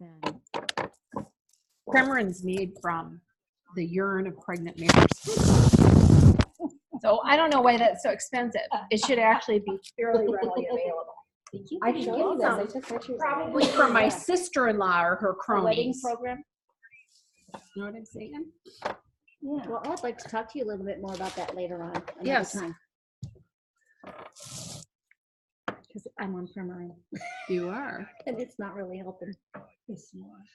then Premarin's made from the urine of pregnant mares. So I don't know why that's so expensive. It should actually be fairly readily available. I can give you this. I took pictures. Probably from my sister-in-law or her wedding cronies. program. You know what I'm saying? Yeah. Well, I'd like to talk to you a little bit more about that later on. Yes. Because I'm on Premarin. You are. And it's not really helping.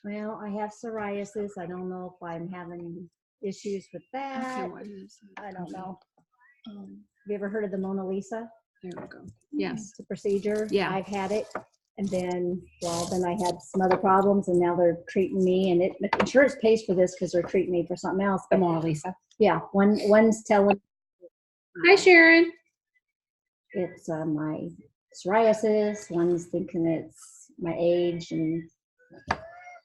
Well, I have psoriasis. I don't know if I'm having issues with that. I don't know. Have you ever heard of the Mona Lisa? There we go. Yes. It's a procedure. Yeah. I've had it. And then, then I had some other problems, and now they're treating me. And the insurance pays for this because they're treating me for something else. The Mona Lisa. Yeah. One's telling. Hi, Sharon. It's my psoriasis. One's thinking it's my age and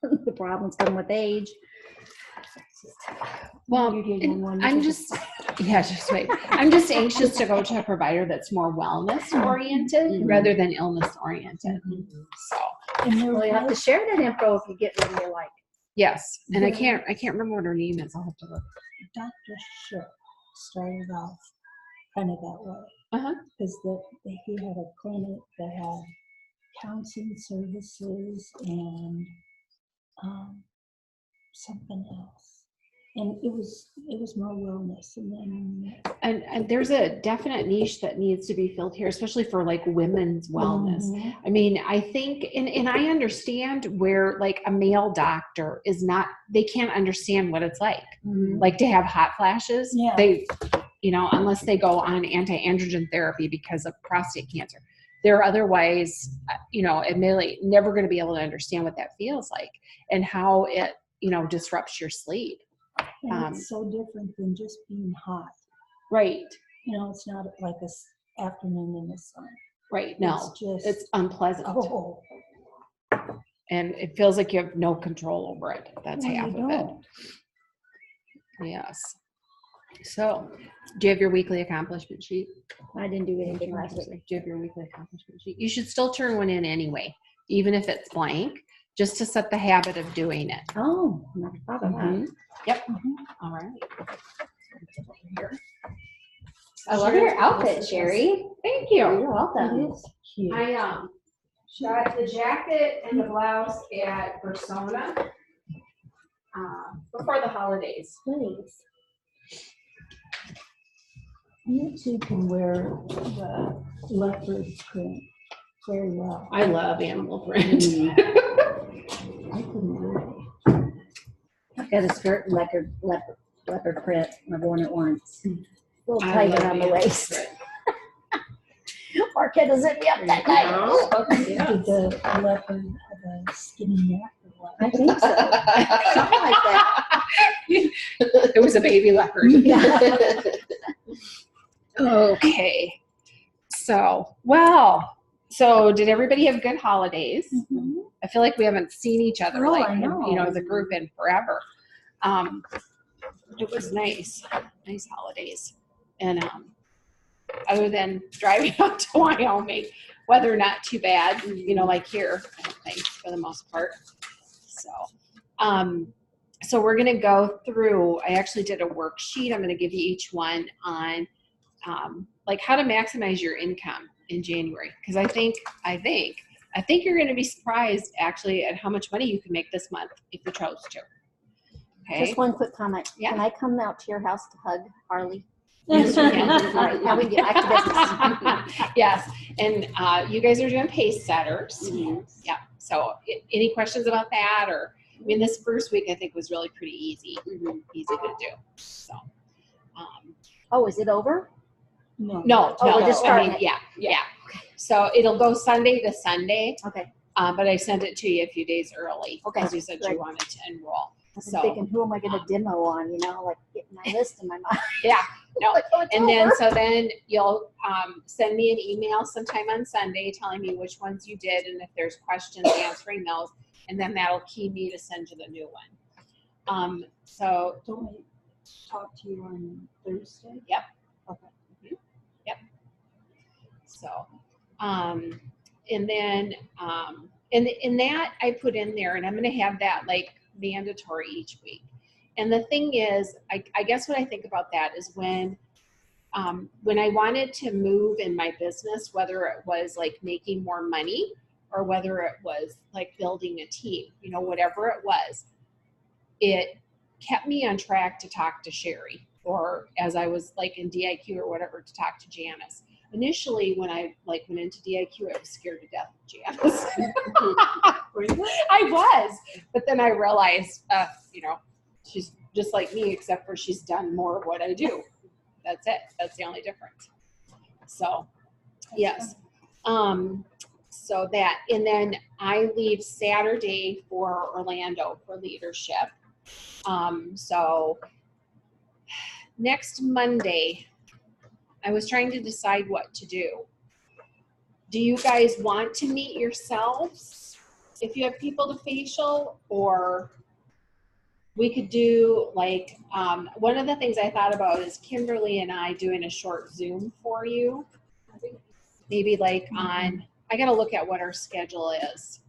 the problems come with age. Well, I'm just wait. I'm just anxious to go to a provider that's more wellness oriented rather than illness oriented. So, well, you have to share that info if you get what you like. Yes, and I can't remember what her name is. I'll have to look. Dr. Shook started off kind of that way. Because he had a clinic that had counseling services and something else. And it was more wellness. And there's a definite niche that needs to be filled here, especially for like women's wellness. I mean, I think, and I understand where like a male doctor is not, they can't understand what it's like to have hot flashes. Yeah. They, unless they go on anti-androgen therapy because of prostate cancer. They're otherwise, admittedly never going to be able to understand what that feels like and how it, disrupts your sleep. And it's so different than just being hot. Right. It's not like a afternoon in the sun. Right. No, it's unpleasant. Oh. And it feels like you have no control over it. That's half of it. Yes. So, do you have your weekly accomplishment sheet? I didn't do anything last week. Do you have your weekly accomplishment sheet? You should still turn one in anyway, even if it's blank, just to set the habit of doing it. Oh, not a problem. Yep. All right. I love your outfit, Sherry. Thank you. You're welcome. It is cute. I got the jacket and the blouse at Persona before the holidays. Nice. You two can wear the leopard print very well. I love animal print. I couldn't do it. I've got a skirt leopard print. I've worn it once. A little I tight love around the animal waist. print. Marquette doesn't me up that night. Did the leopard have a skinny neck or what? I think so. Something like that. It was a baby leopard. Yeah. Okay. So did everybody have good holidays? I feel like we haven't seen each other I know. as a group in forever. It was nice holidays. And other than driving out to Wyoming, weather not too bad, like here, I don't think, for the most part. So we're going to go through, I actually did a worksheet. I'm going to give you each one on how to maximize your income in January. Because I think you're going to be surprised actually at how much money you can make this month if you chose to. Okay. Just one quick comment. Yeah. Can I come out to your house to hug Harley? Yes, you can. All right, now we can get back to business. Yes, and you guys are doing pace setters. Yeah. So any questions about that? Or this first week I think was really pretty easy to do. So. Oh, is it over? No. we're just starting. Yeah. So it'll go Sunday to Sunday. Okay. But I sent it to you a few days early. Okay. Because you said you wanted to enroll. I'm thinking, who am I going to demo on? Like getting my list in my mind. Yeah. No. Like, oh, it's And over. then you'll send me an email sometime on Sunday telling me which ones you did and if there's questions answering those, and then that'll key me to send you the new one. So Don't we talk to you on Thursday? Yep. Okay. Yep. So, and then And that I put in there, and I'm going to have that like mandatory each week. And the thing is, I guess what I think about that is when I wanted to move in my business, whether it was like making more money or whether it was like building a team, whatever it was, it kept me on track to talk to Sherry, or as I was like in DIQ or whatever, to talk to Janice. Initially, when I like went into DIQ, I was scared to death of Janice. I was, but then I realized, she's just like me, except for she's done more of what I do. That's it. That's the only difference. So, yes. So that, and then I leave Saturday for Orlando for leadership. So next Monday, I was trying to decide what to do. Do you guys want to meet yourselves if you have people to facial, or we could do like, one of the things I thought about is Kimberly and I doing a short Zoom for you. Maybe like on, I got to look at what our schedule is.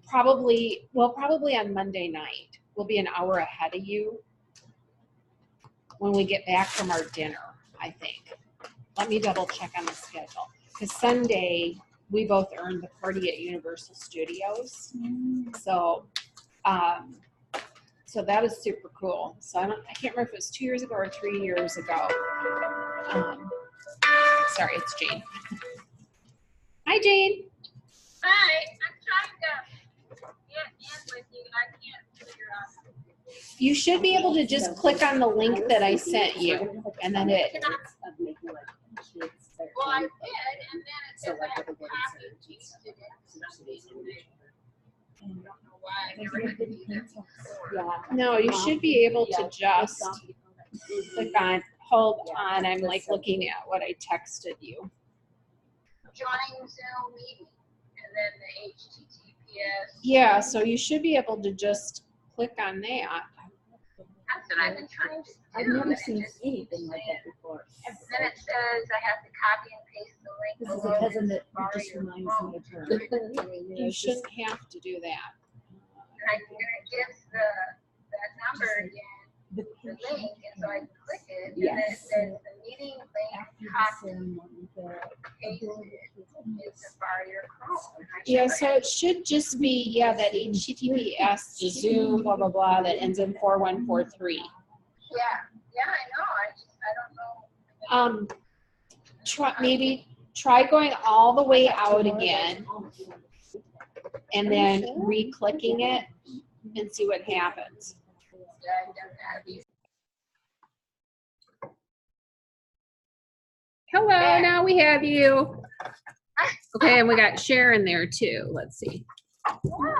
Probably on Monday night. We'll be an hour ahead of you when we get back from our dinner, I think. Let me double check on the schedule. Because Sunday, we both earned the party at Universal Studios. So, so that is super cool. So I can't remember if it was 2 years ago or 3 years ago. Sorry, it's Jane. Hi, Jane. Hi, I'm trying to get in with you, and I can't figure out. You should be able to just click on the link that I sent you, and then it. Well, I did, and then it says I have to copy and paste it in. I don't know why I never had to do that before. No, you should be able to just click on. Hold on, I'm like looking at what I texted you. Join Zoom meeting, and then the HTTPS. Yeah, so you should be able to just click on that. That's what I've been trying to do. I've never and it seen just anything like keeps that before. saying- And then it says I have to copy and paste the link. This is below because of this it bar just your reminds phone. me of her. You shouldn't have to do that. And it gives that number again, The the patient link, and so I click it, and then it Yes. says the meeting link after the copy, ceremony, the pasted is the Barrier Chrome. And I Yeah, never so had- it should just be, that HTTPS to Zoom, blah, blah, blah, that ends in 4143. Yeah, I know, I don't know. Try going all the way out again and then re-clicking it and see what happens. Yeah, I've done that. Hello, now we have you. Okay, and we got Sharon there too. Let's see.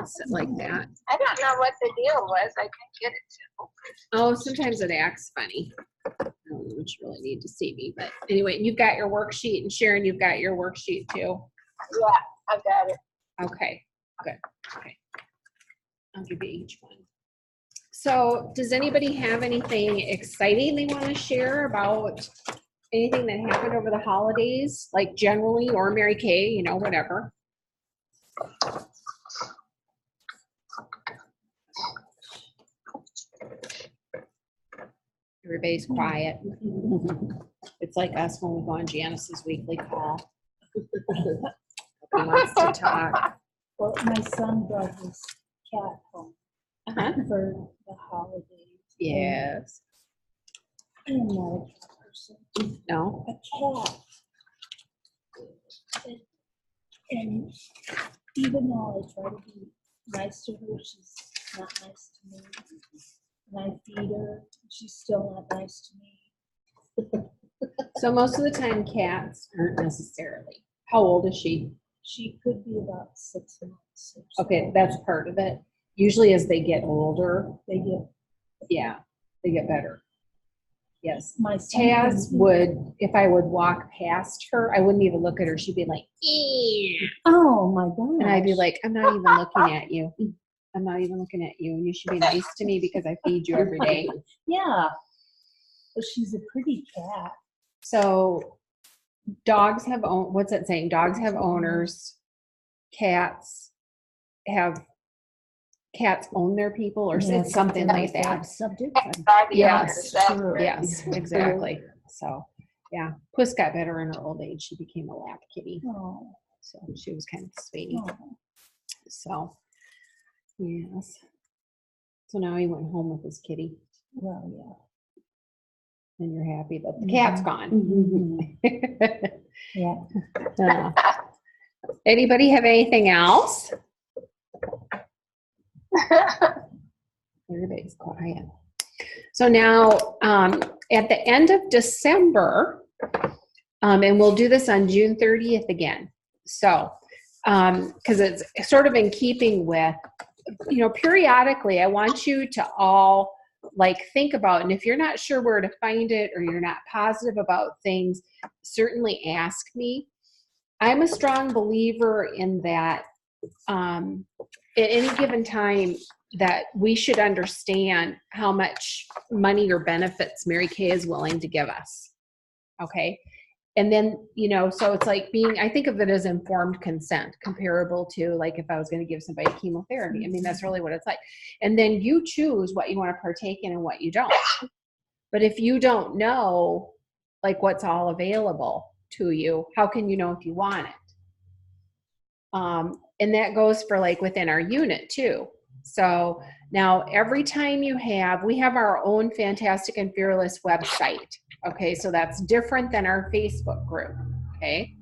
Sit like that. I don't know what the deal was, I couldn't get it to. Oh, sometimes it acts funny. I don't know what you really need to see me, but anyway, you've got your worksheet, and Sharon, you've got your worksheet too. Yeah, I've got it. Okay, good. Okay. I'll give you each one. So does anybody have anything exciting they want to share about anything that happened over the holidays, like generally, or Mary Kay, whatever? Everybody's quiet. It's like us when we go on Janice's weekly call. Nobody wants to talk. Well, my son brought his cat home Uh-huh. for the holidays. Yes. I am not a cat person. No? A cat. And even though I try to be nice to her, she's not nice to me. And I feed her, she's still not nice to me. So most of the time cats aren't necessarily. How old is she? She could be about 6 months. Or so. Okay, that's part of it. Usually as they get older, They get, they get better. Yes. my son. Taz would, if I would walk past her, I wouldn't even look at her. She'd be like, "Ew." Oh, my God. And I'd be like, I'm not even looking at you. I'm not even looking at you. And you should be nice to me because I feed you every day. Yeah. But she's a pretty cat. So dogs have, what's that saying? Dogs have owners. cats own their people, or Yeah, it's something like that. Subject. By the Yes. owners, that's right. Yes, exactly. So, yeah, Puss got better in her old age. She became a lap kitty, Oh, so she was kind of sweet. oh. So, yes. So now he went home with his kitty, Well, yeah. and you're happy that the cat's gone. Mhm. Yeah. Anybody have anything else? Everybody's quiet. So now, at the end of December, and we'll do this on June 30th again. So, because it's sort of in keeping with, periodically, I want you to all think about, and if you're not sure where to find it or you're not positive about things, certainly ask me. I'm a strong believer in that at any given time that we should understand how much money or benefits Mary Kay is willing to give us. Okay. And then, so it's like I think of it as informed consent, comparable to if I was going to give somebody chemotherapy. I mean, that's really what it's like. And then you choose what you want to partake in and what you don't. But if you don't know, what's all available to you, how can you know if you want it? And that goes for within our unit too. So now every time we have our own Fantastic and Fearless website. Okay, so that's different than our Facebook group. Okay,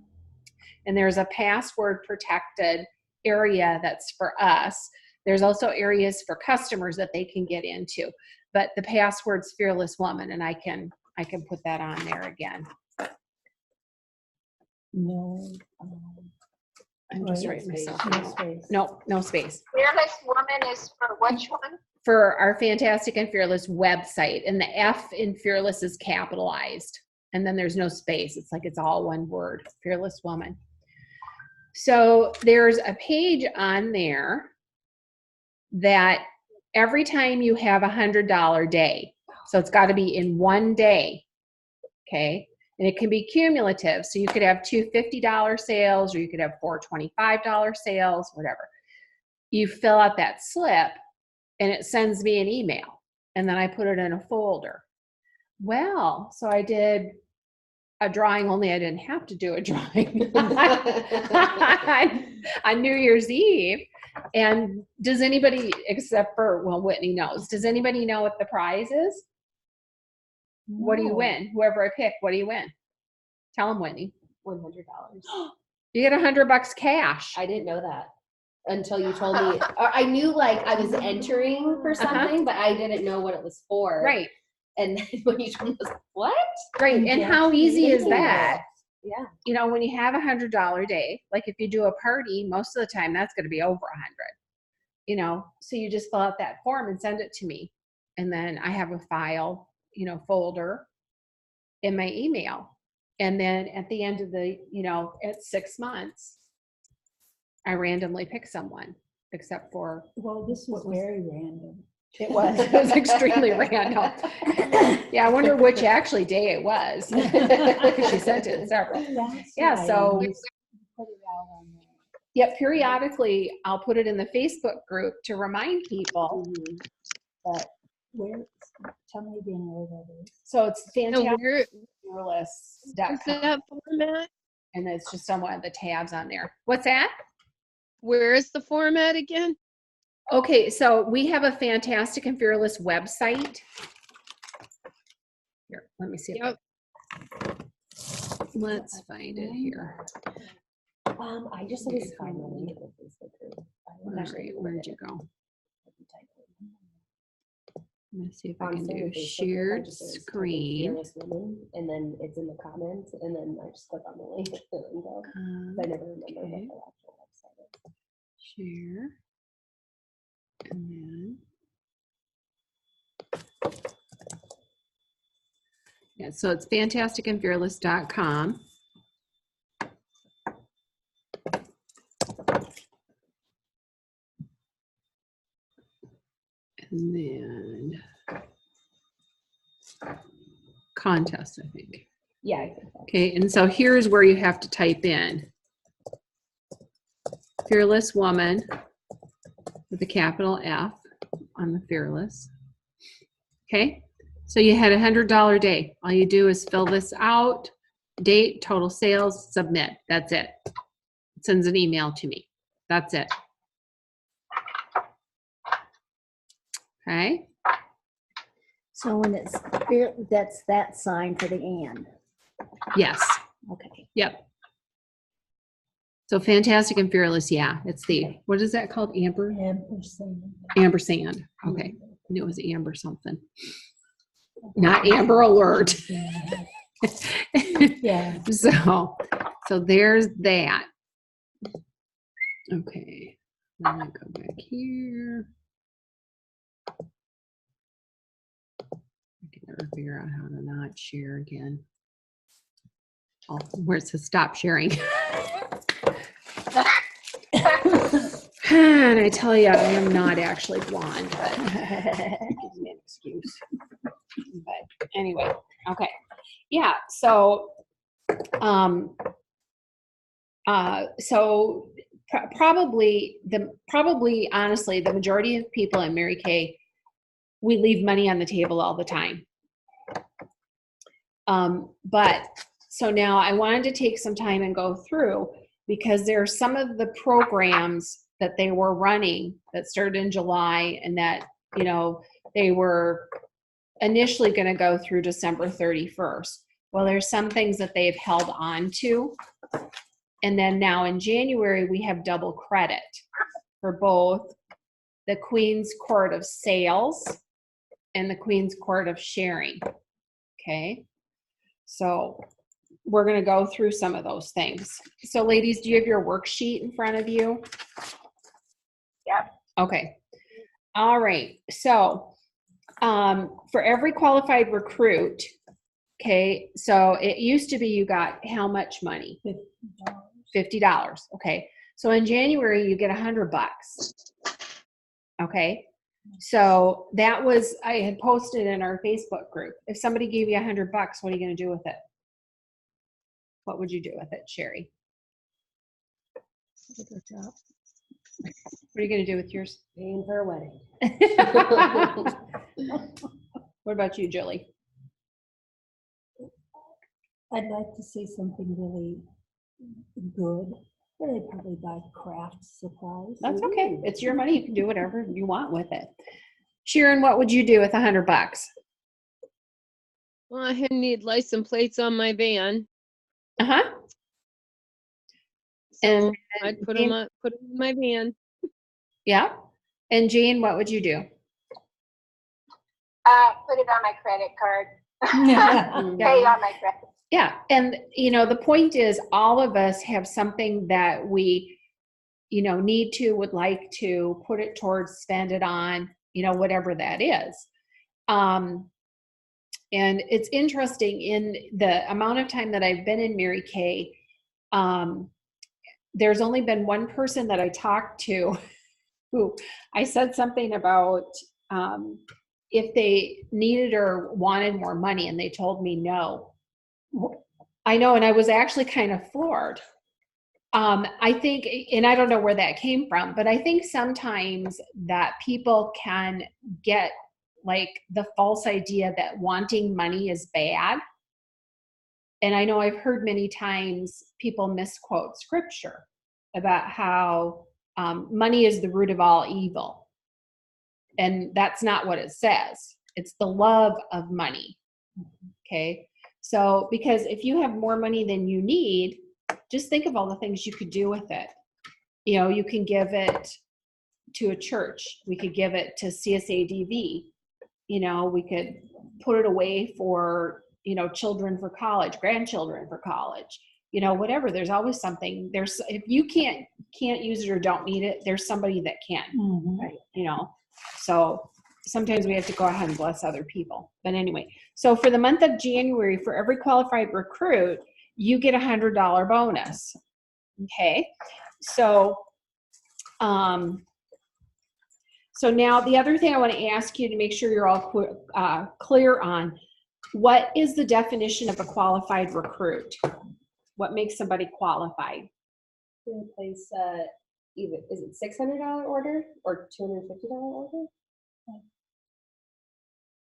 and there's a password protected area that's for us. There's also areas for customers that they can get into, but the password's Fearless Woman, and I can put that on there again. No. I'm just writing myself. No space. No space. Fearless Woman is for which one? For our Fantastic and Fearless website, and the F in Fearless is capitalized, and then there's no space. It's all one word, Fearless Woman. So there's a page on there that every time you have $100 day, so it's got to be in one day, okay? And it can be cumulative, so you could have two $50 sales, or you could have four $25 sales, whatever. You fill out that slip, and it sends me an email, and then I put it in a folder. Well, so I did a drawing, only I didn't have to do a drawing on New Year's Eve. And does anybody, except for, Whitney knows, does anybody know what the prize is? What do you win? Whoever I pick, what do you win? Tell them, Whitney. $100. You get $100 cash. I didn't know that until you told me. Or I knew I was entering for something, but I didn't know what it was for. Right. And then when you told me, I was like, what? Right. And how easy is Thank you. that? Yeah. When you have $100 day, if you do a party, most of the time that's going to be over 100. So you just fill out that form and send it to me, and then I have a file, folder in my email. And then at the end of the, at 6 months, I randomly pick someone, except for. Well, this was very random. It was extremely random. Yeah, I wonder which actually day it was. She sent it several. Yeah, so. Put it out on there. Yep, periodically I'll put it in the Facebook group to remind people. But tell me again where that is. So it's So where is fantasticfearless.com, that format? and it's just on one of the tabs on there. What's that? Where is the format again? Okay, so we have a Fantastic and Fearless website. Here, let me see. Yep. Let's find it here. I just always find the link in the Facebook group. All right, where'd you go? Let me see if I can do shared screen. And then it's in the comments, and then I just click on the link and go. I never remember what Okay. the actual website is. Share. And then. Yeah, so it's fantasticandfearless.com. And then contest, I think. Yeah, I think so. Okay, and so here's where you have to type in. Fearless Woman with a capital F on the Fearless. Okay, so you had $100 day. All you do is fill this out, date, total sales, submit. That's it. It sends an email to me. That's it. Okay. So when it's, that's that sign for the and. Yes. Okay. Yep. So fantastic and fearless. Yeah, it's the, what is that called? Amber? Ampersand. Ampersand. Okay. I knew it was amber something. Not Amber Alert. Yeah. So there's that. Okay. Then I go back here. I can never figure out how to not share again. Oh, where it says stop sharing. And I tell you, I am not actually blonde, but gives me an excuse. But anyway, okay. Yeah, so probably honestly, the majority of people in Mary Kay, we leave money on the table all the time. But so now I wanted to take some time and go through, because there are some of the programs that they were running that started in July and that, you know, they were initially going to go through December 31st. Well, there's some things that they've held on to. And then now in January, we have double credit for both the Queen's Court of Sales and the Queen's Court of Sharing. Okay. So we're going to go through some of those things. So ladies, do you have your worksheet in front of you? Yep. Okay. All right. So for every qualified recruit, okay, so it used to be you got how much money? $50. Okay. So in January, you get $100. Okay. So that was, I had posted in our Facebook group. If somebody gave you $100, what are you going to do with it? What would you do with it, Sherry? What are you going to do with yours? Paying for a wedding. What about you, Julie? I'd like to see something really good. I'd probably buy craft supplies. That's okay. It's your money. You can do whatever you want with it. Sharon, what would you do with $100? Well, I need license plates on my van. Uh-huh. And I'd put them in my van. yeah. And Jane, what would you do? Put it on my credit card. Pay on my credit. Yeah. And, you know, the point is all of us have something that we, you know, need to, would like to put it towards, spend it on, you know, whatever that is. And it's interesting, in the amount of time that I've been in Mary Kay, there's only been one person that I talked to who I said something about if they needed or wanted more money, and they told me no. I know, and I was actually kind of floored. I think, and I don't know where that came from, but I think sometimes that people can get like the false idea that wanting money is bad. And I know I've heard many times people misquote scripture about how money is the root of all evil. And that's not what it says. It's the love of money. Okay. So, because if you have more money than you need, just think of all the things you could do with it. You know, you can give it to a church. We could give it to CSADV. You know, we could put it away for, you know, children for college, grandchildren for college, you know, whatever. There's always something. There's, if you can't use it or don't need it, there's somebody that can, right? You know, so sometimes we have to go ahead and bless other people. But anyway, so for the month of January, for every qualified recruit, you get $100 bonus. Okay. So, so now the other thing I want to ask you to make sure you're all clear on, what is the definition of a qualified recruit? What makes somebody qualified? In place even, is it $600 order or $250 order?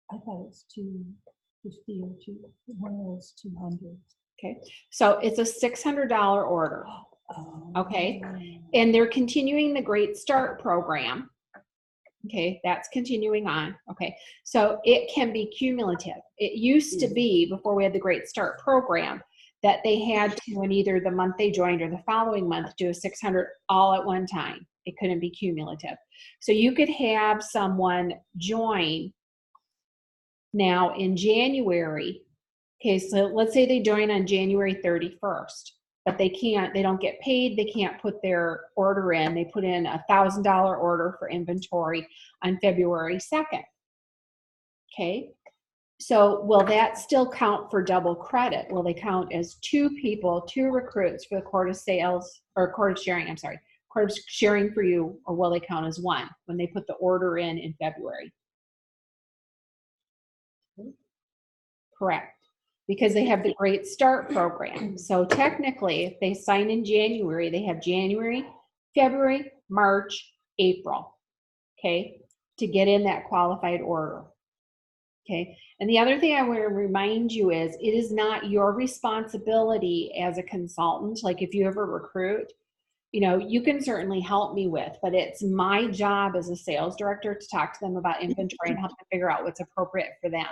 I thought it was 250 or one of those 200. Okay, so it's a $600 order. Okay. And they're continuing the Great Start program. Okay, that's continuing on. Okay, so it can be cumulative. It used to be, before we had the Great Start program, that they had to, in either the month they joined or the following month, do a 600 all at one time. It couldn't be cumulative. So you could have someone join now in January. Okay, so let's say they join on January 31st, but they don't get paid, they can't put their order in. They put in a $1,000 order for inventory on February 2nd. Okay, so will that still count for double credit? Will they count as two recruits for the quota sales, or quota sharing, I'm sorry, quota sharing for you, or will they count as one when they put the order in February? Correct. Because they have the Great Start program. So technically, if they sign in January, they have January, February, March, April, okay, to get in that qualified order. Okay, and the other thing I want to remind you is it is not your responsibility as a consultant. Like if you ever recruit, you know, you can certainly help me with, but it's my job as a sales director to talk to them about inventory and help them figure out what's appropriate for them.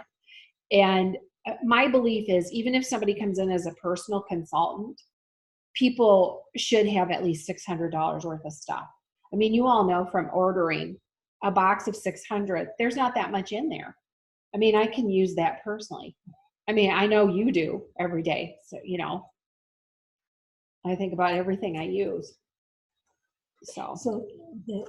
And my belief is even if somebody comes in as a personal consultant, people should have at least $600 worth of stuff. I mean, you all know from ordering a box of 600, there's not that much in there. I mean, I can use that personally. I mean, I know you do every day. So, you know, I think about everything I use. So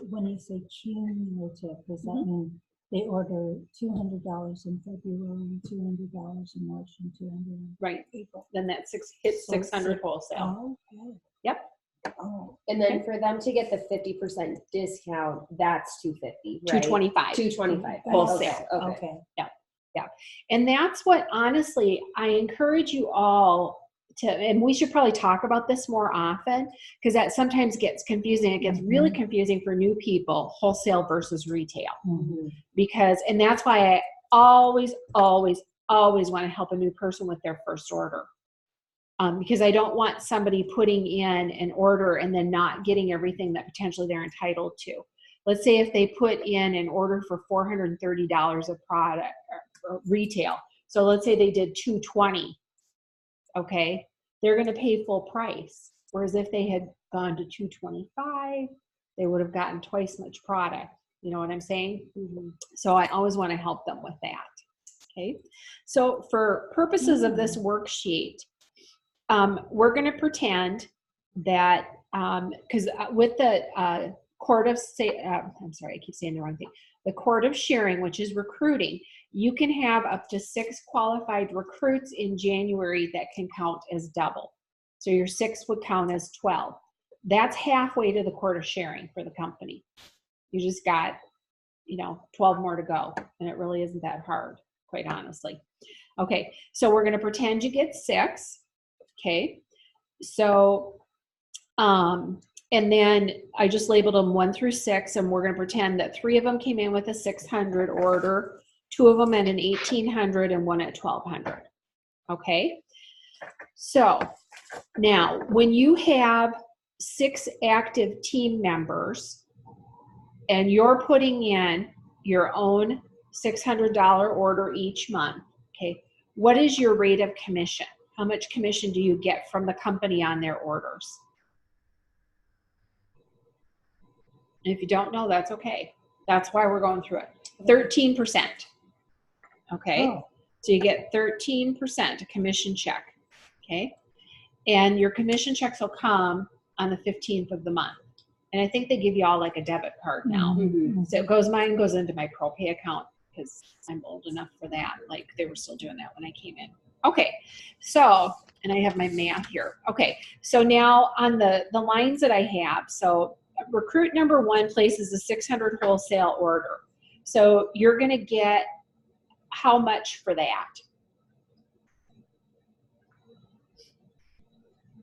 When you say cumulative, does that mean they order $200 in February, $200 in March, and $200 in right. April? Then that hits 600 wholesale. Okay. Yep. Oh, And then for them to get the 50% discount, that's $250, right? $225. $225 Wholesale. Okay. And that's what, honestly, I encourage you all to, and we should probably talk about this more often, because that sometimes gets confusing. It gets really confusing for new people, wholesale versus retail. Because, and that's why I always want to help a new person with their first order. Because I don't want somebody putting in an order and then not getting everything that potentially they're entitled to. Let's say if they put in an order for $430 of product or retail. So let's say they did $220. Okay, they're going to pay full price. Whereas if they had gone to $225, they would have gotten twice much product. You know what I'm saying? So I always want to help them with that. Okay, so for purposes of this worksheet, we're going to pretend that, because with the court of, I'm sorry, I keep saying the wrong thing. The court of sharing, which is recruiting, you can have up to 6 qualified recruits in January that can count as double. So your 6 would count as 12. That's halfway to the court of sharing for the company. You just got, 12 more to go. And it really isn't that hard, quite honestly. Okay, so we're going to pretend you get 6. Okay, so, and then I just labeled them 1 through 6, and we're going to pretend that 3 of them came in with a 600 order, 2 of them at an 1800, and 1 at 1200. Okay, so now when you have 6 active team members and you're putting in your own $600 order each month, okay, what is your rate of commission? How much commission do you get from the company on their orders? And if you don't know, that's okay. That's why we're going through it. 13%. Okay, so you get 13% a commission check. Okay, and your commission checks will come on the 15th of the month. And I think they give you all like a debit card now. So mine goes into my ProPay account because I'm old enough for that. Like they were still doing that when I came in. Okay, so, and I have my math here. Okay, so now on the lines that I have, so recruit number 1 places a 600 wholesale order. So you're going to get how much for that?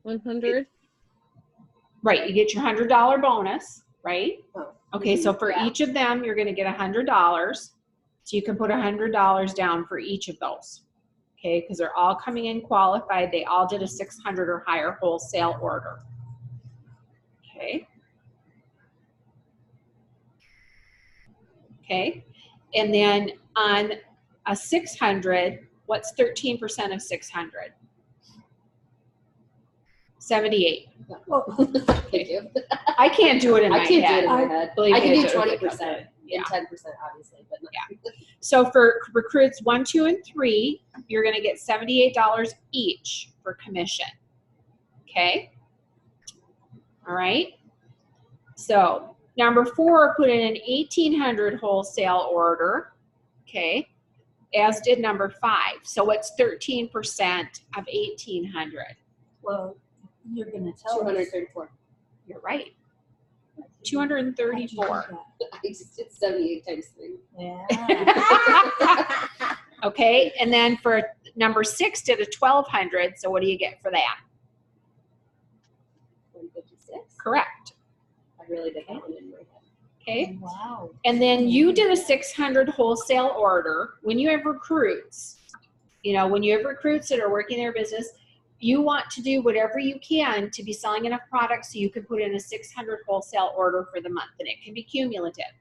100. Right, you get your $100 bonus, right? Oh, Okay, so for yeah. each of them, you're gonna get $100. So you can put $100 down for each of those. Okay, because they're all coming in qualified. They all did a 600 or higher wholesale order. Okay. Okay, and then on a 600, what's 13% of 600? 78. Thank you. I can't do it in my I can't do it head. in my head. Believe I me, can do do it with a 20% calculator. Yeah. and 10% obviously, but not. So for recruits 1, 2, and 3, you're going to get $78 each for commission. Okay. All right. So number 4 put in an 1,800 wholesale order. Okay. As did number 5. So what's 13% of 1,800? Well, you're gonna tell us. 234. You're right. How'd you do 234. that? I just did 78 times 3. Yeah. Okay. And then for number 6 did a 1,200. So what do you get for that? 156. Correct. I really did that one in my head. Okay. Wow. And then you did a 600 wholesale order. When you have recruits, when you have recruits that are working their business, you want to do whatever you can to be selling enough products so you can put in a 600 wholesale order for the month. And it can be cumulative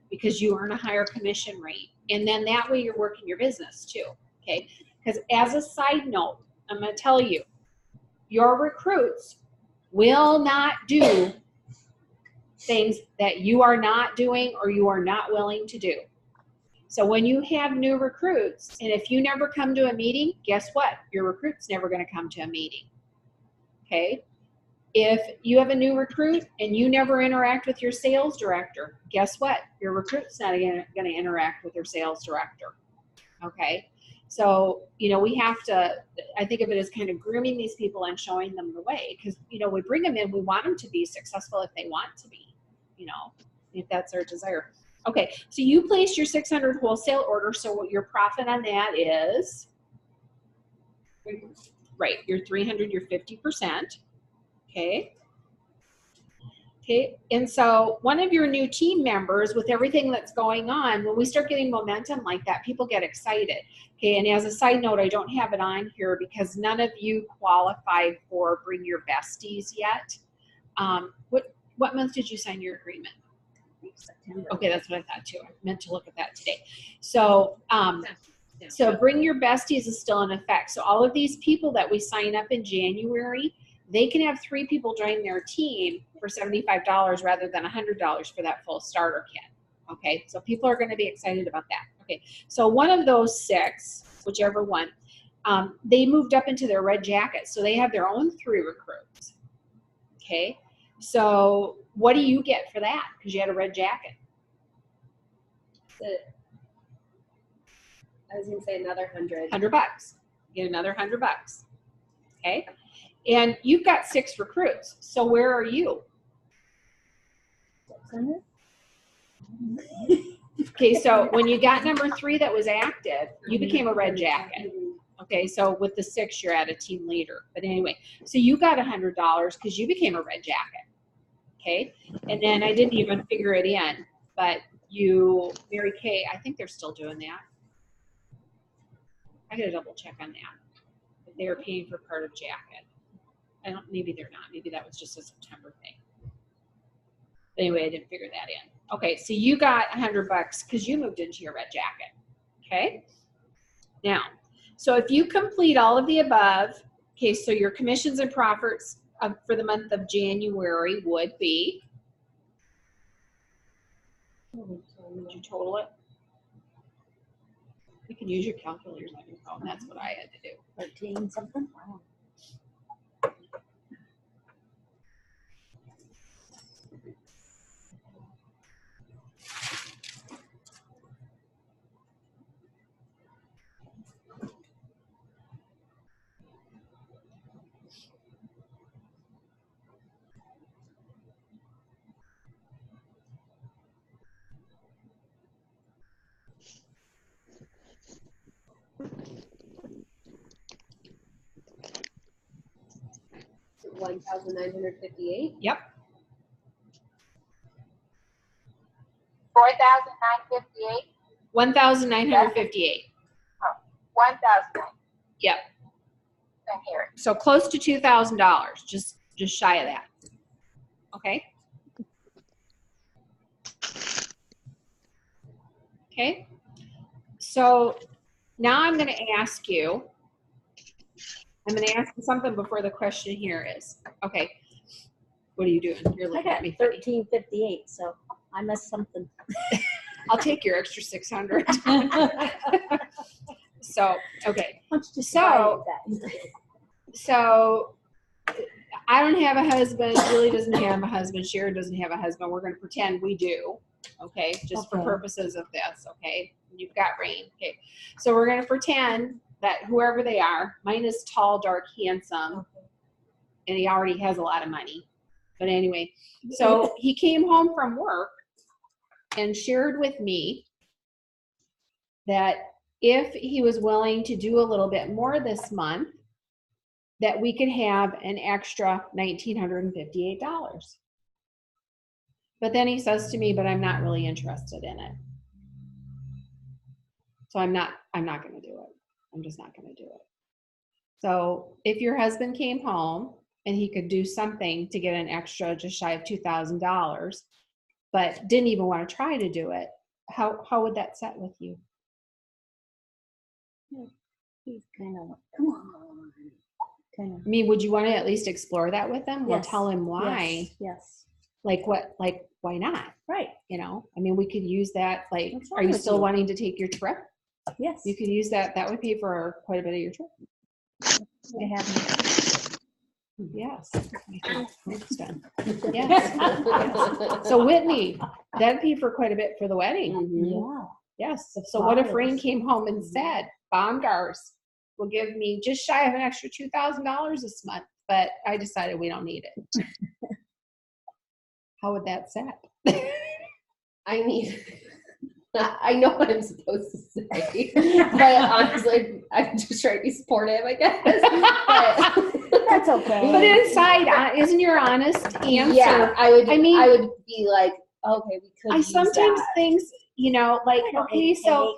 because you earn a higher commission rate. And then that way you're working your business too. Okay. Because as a side note, I'm going to tell you, your recruits will not do things that you are not doing or you are not willing to do. So when you have new recruits, and if you never come to a meeting, guess what? Your recruit's never going to come to a meeting. Okay? If you have a new recruit and you never interact with your sales director, guess what? Your recruit's not going to interact with their sales director. Okay? So, we have to, I think of it as kind of grooming these people and showing them the way. Because, we bring them in, we want them to be successful if they want to be. If that's our desire. Okay, so you placed your 600 wholesale order, so what your profit on that is? Right, your 300, your 50%. Okay. Okay, and so one of your new team members, with everything that's going on, when we start getting momentum like that, people get excited. Okay, and as a side note, I don't have it on here because none of you qualified for Bring Your Besties yet. What month did you sign your agreement? September. Okay, that's what I thought too. I meant to look at that today. So, so Bring Your Besties is still in effect. So all of these people that we sign up in January, they can have 3 people join their team for $75 rather than $100 for that full starter kit. Okay, so people are going to be excited about that. Okay, so one of those 6, whichever one, they moved up into their red jackets. So they have their own 3 recruits. Okay, so what do you get for that? Because you had a red jacket. I was going to say another 100. $100. You get another $100. Okay, and you've got 6 recruits. So where are you? Okay, so when you got number 3 that was active, you became a red jacket. Okay, so with the 6, you're at a team leader. But anyway, so you got $100 because you became a red jacket. Okay, and then I didn't even figure it in, but Mary Kay, I think they're still doing that. I gotta double check on that. If they were paying for part of jacket. Maybe they're not. Maybe that was just a September thing. But anyway, I didn't figure that in. Okay, so you got $100 because you moved into your red jacket. Okay, now, so if you complete all of the above, okay, so your commissions and profits for the month of January would be, would you total it? You can use your calculators on your phone. That's what I had to do. 13 something. Wow. $1,958. Yep. 4,958, 1,958. 1,000. Yep. I hear it. So close to $2,000, just shy of that. Okay. Okay. So now I'm going to ask you. I'm going to ask you something before the question here is. Okay. What are you doing? You're I looking got at me funny. 1358, so I missed something. I'll take your extra 600. So okay. Let's just So- divide that. So I don't have a husband. Julie doesn't have a husband. Sharon doesn't have a husband. We're going to pretend we do. Okay. Just for Okay. purposes of this. Okay. You've got Rain. Okay. So we're going to pretend that whoever they are, mine is tall, dark, handsome, and he already has a lot of money. But anyway, so he came home from work and shared with me that if he was willing to do a little bit more this month, that we could have an extra $1,958. But then he says to me, but I'm not really interested in it. So I'm not going to do it. I'm just not going to do it. So if your husband came home and he could do something to get an extra just shy of $2,000, but didn't even want to try to do it, how would that set with you? He's kind of, come on. Kind of. I mean, would you want to at least explore that with him? Well, Yes. tell him why. Yes. Like what? Like why not? Right. You know, I mean, we could use that. Like, What's are wrong you with still you? wanting to take your trip? Yes. You could use that. That would pay for quite a bit of your trip. I have. Yes. I think it's done. Yes. So Whitney, that'd pay for quite a bit for the wedding. Mhm. Yeah. Yes. So what if Rain Flowers. came home and said, Baumgars will give me just shy of an extra $2,000 this month, but I decided we don't need it. How would that set? I mean, I know what I'm supposed to say, but honestly, I'm just trying to be supportive, I guess. But, That's okay. But inside, isn't your honest answer? yeah, I would be like, okay, we could I use sometimes that. think, you know, like, I don't okay, need so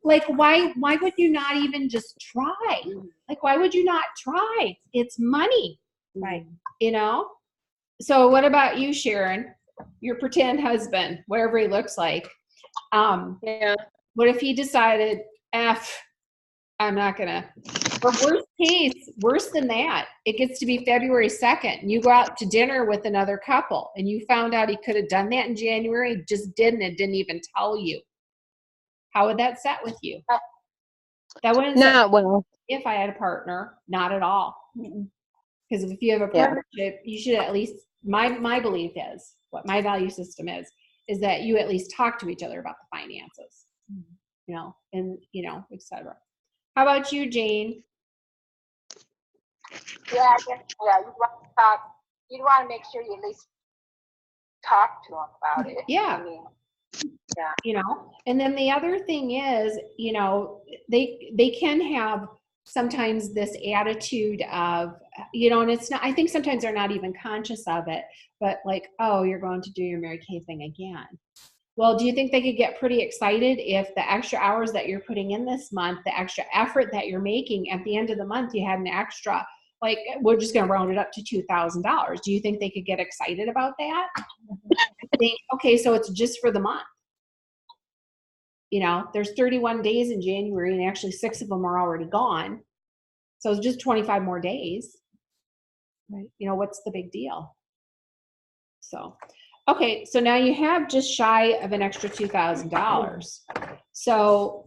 like why would you not even just try? Like, why would you not try? It's money, Right. you know? So what about you, Sharon? Your pretend husband, whatever he looks like. Yeah. What if he decided, I'm not gonna, or worst case, worse than that, it gets to be February 2nd and you go out to dinner with another couple and you found out he could have done that in January, just didn't and didn't even tell you. How would that set with you? That wouldn't set Not well. if I had a partner, not at all. Mm-mm. Because if you have a Yeah. partnership, you should at least, my belief is, what my value system is that you at least talk to each other about the finances, you know, and, you know, et cetera. How about you, Jane? Yeah, I guess, yeah, you'd want to talk, you'd want to make sure you at least talk to them about it. Yeah. I mean, You know, and then the other thing is, you know, they can have sometimes this attitude of, you know, and it's not, I think sometimes they're not even conscious of it, but like, oh, you're going to do your Mary Kay thing again. Well, do you think they could get pretty excited if the extra hours that you're putting in this month, the extra effort that you're making at the end of the month, you had an extra, like, we're just going to round it up to $2,000. Do you think they could get excited about that? Think, okay, so it's just for the month. You know, there's 31 days in January and actually 6 of them are already gone. So it's just 25 more days. Right. You know, what's the big deal? So, okay, so now you have just shy of an extra $2,000. So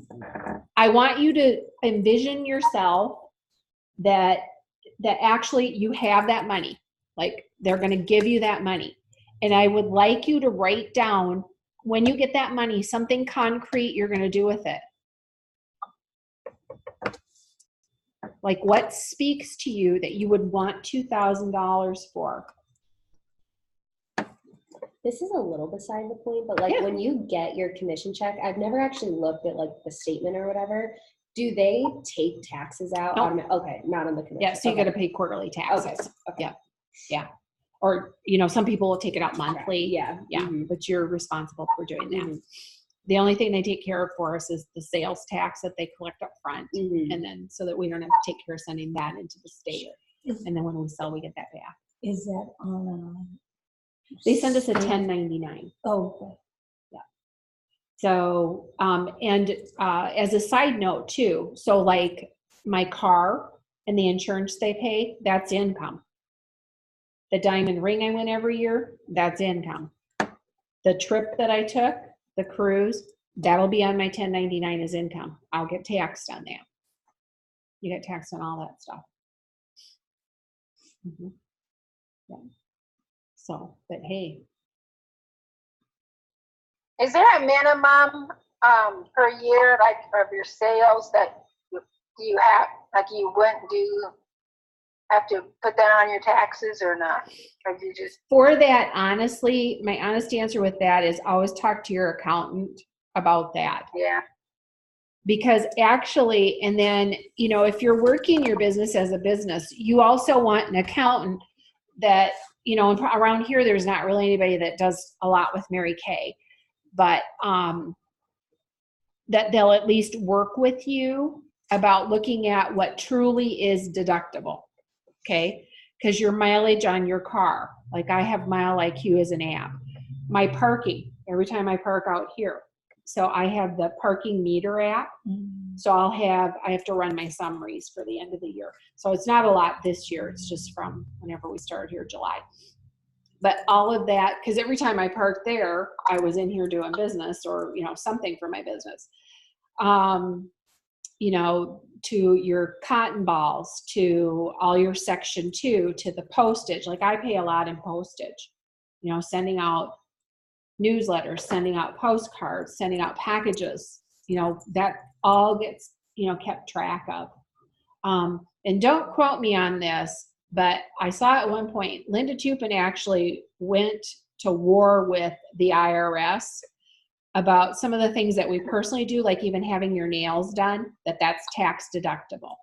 I want you to envision yourself that actually you have that money. Like they're going to give you that money. And I would like you to write down, when you get that money, something concrete you're going to do with it. Like what speaks to you that you would want $2,000 for? This is a little beside the point, but like Yeah. when you get your commission check, I've never actually looked at like the statement or whatever. Do they take taxes out? Nope. Okay, not on the commission. Yeah, so you okay. got to pay quarterly taxes. Okay. Yeah. Yeah. Or, some people will take it out monthly. Yeah. Yeah. Mhm. But you're responsible for doing that. Mhm. The only thing they take care of for us is the sales tax that they collect up front. Mhm. And then so that we don't have to take care of sending that into the state. Is, And then when we sell, we get that back. is that on They send us a state- 1099. Oh, okay. So, as a side note too, so like my car and the insurance they pay, that's income. The diamond ring I win every year, that's income. The trip that I took, the cruise, that'll be on my 1099 as income. I'll get taxed on that. You get taxed on all that stuff. Mhm. Yeah. So, but hey, Is there a minimum per year, like of your sales that you have, like you wouldn't have to put that on your taxes or not? Or you just, for that, honestly, my honest answer with that is always talk to your accountant about that. yeah. Because actually, and then, if you're working your business as a business, you also want an accountant that, around here, there's not really anybody that does a lot with Mary Kay, but that they'll at least work with you about looking at what truly is deductible. Okay. Because your mileage on your car, like I have Mile IQ as an app. My parking, every time I park out here. So I have the parking meter app. So I have to run my summaries for the end of the year. So it's not a lot this year. It's just from whenever we started here, July. But all of that, because every time I parked there, I was in here doing business or, something for my business. To your cotton balls, to all your Section 2, to the postage. Like I pay a lot in postage, sending out newsletters, sending out postcards, sending out packages, that all gets, kept track of. And don't quote me on this, but I saw at one point, Linda Tupin actually went to war with the IRS about some of the things that we personally do, like even having your nails done, that's tax deductible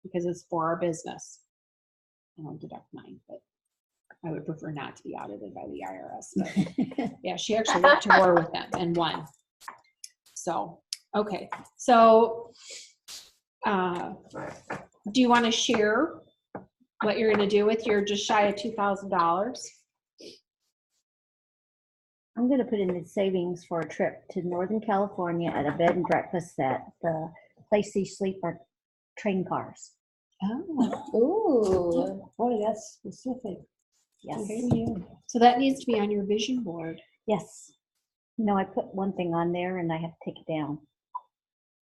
because it's for our business. I don't deduct mine, but I would prefer not to be audited by the IRS. But yeah, she actually went to war with them and won. So, okay. So, do you want to share what you're going to do with your just shy of $2,000? I'm gonna put in the savings for a trip to Northern California at a bed and breakfast that the place you sleep are train cars. Oh, Ooh. Boy, that's specific. Yes, so that needs to be on your vision board. yes. I put one thing on there and I have to take it down.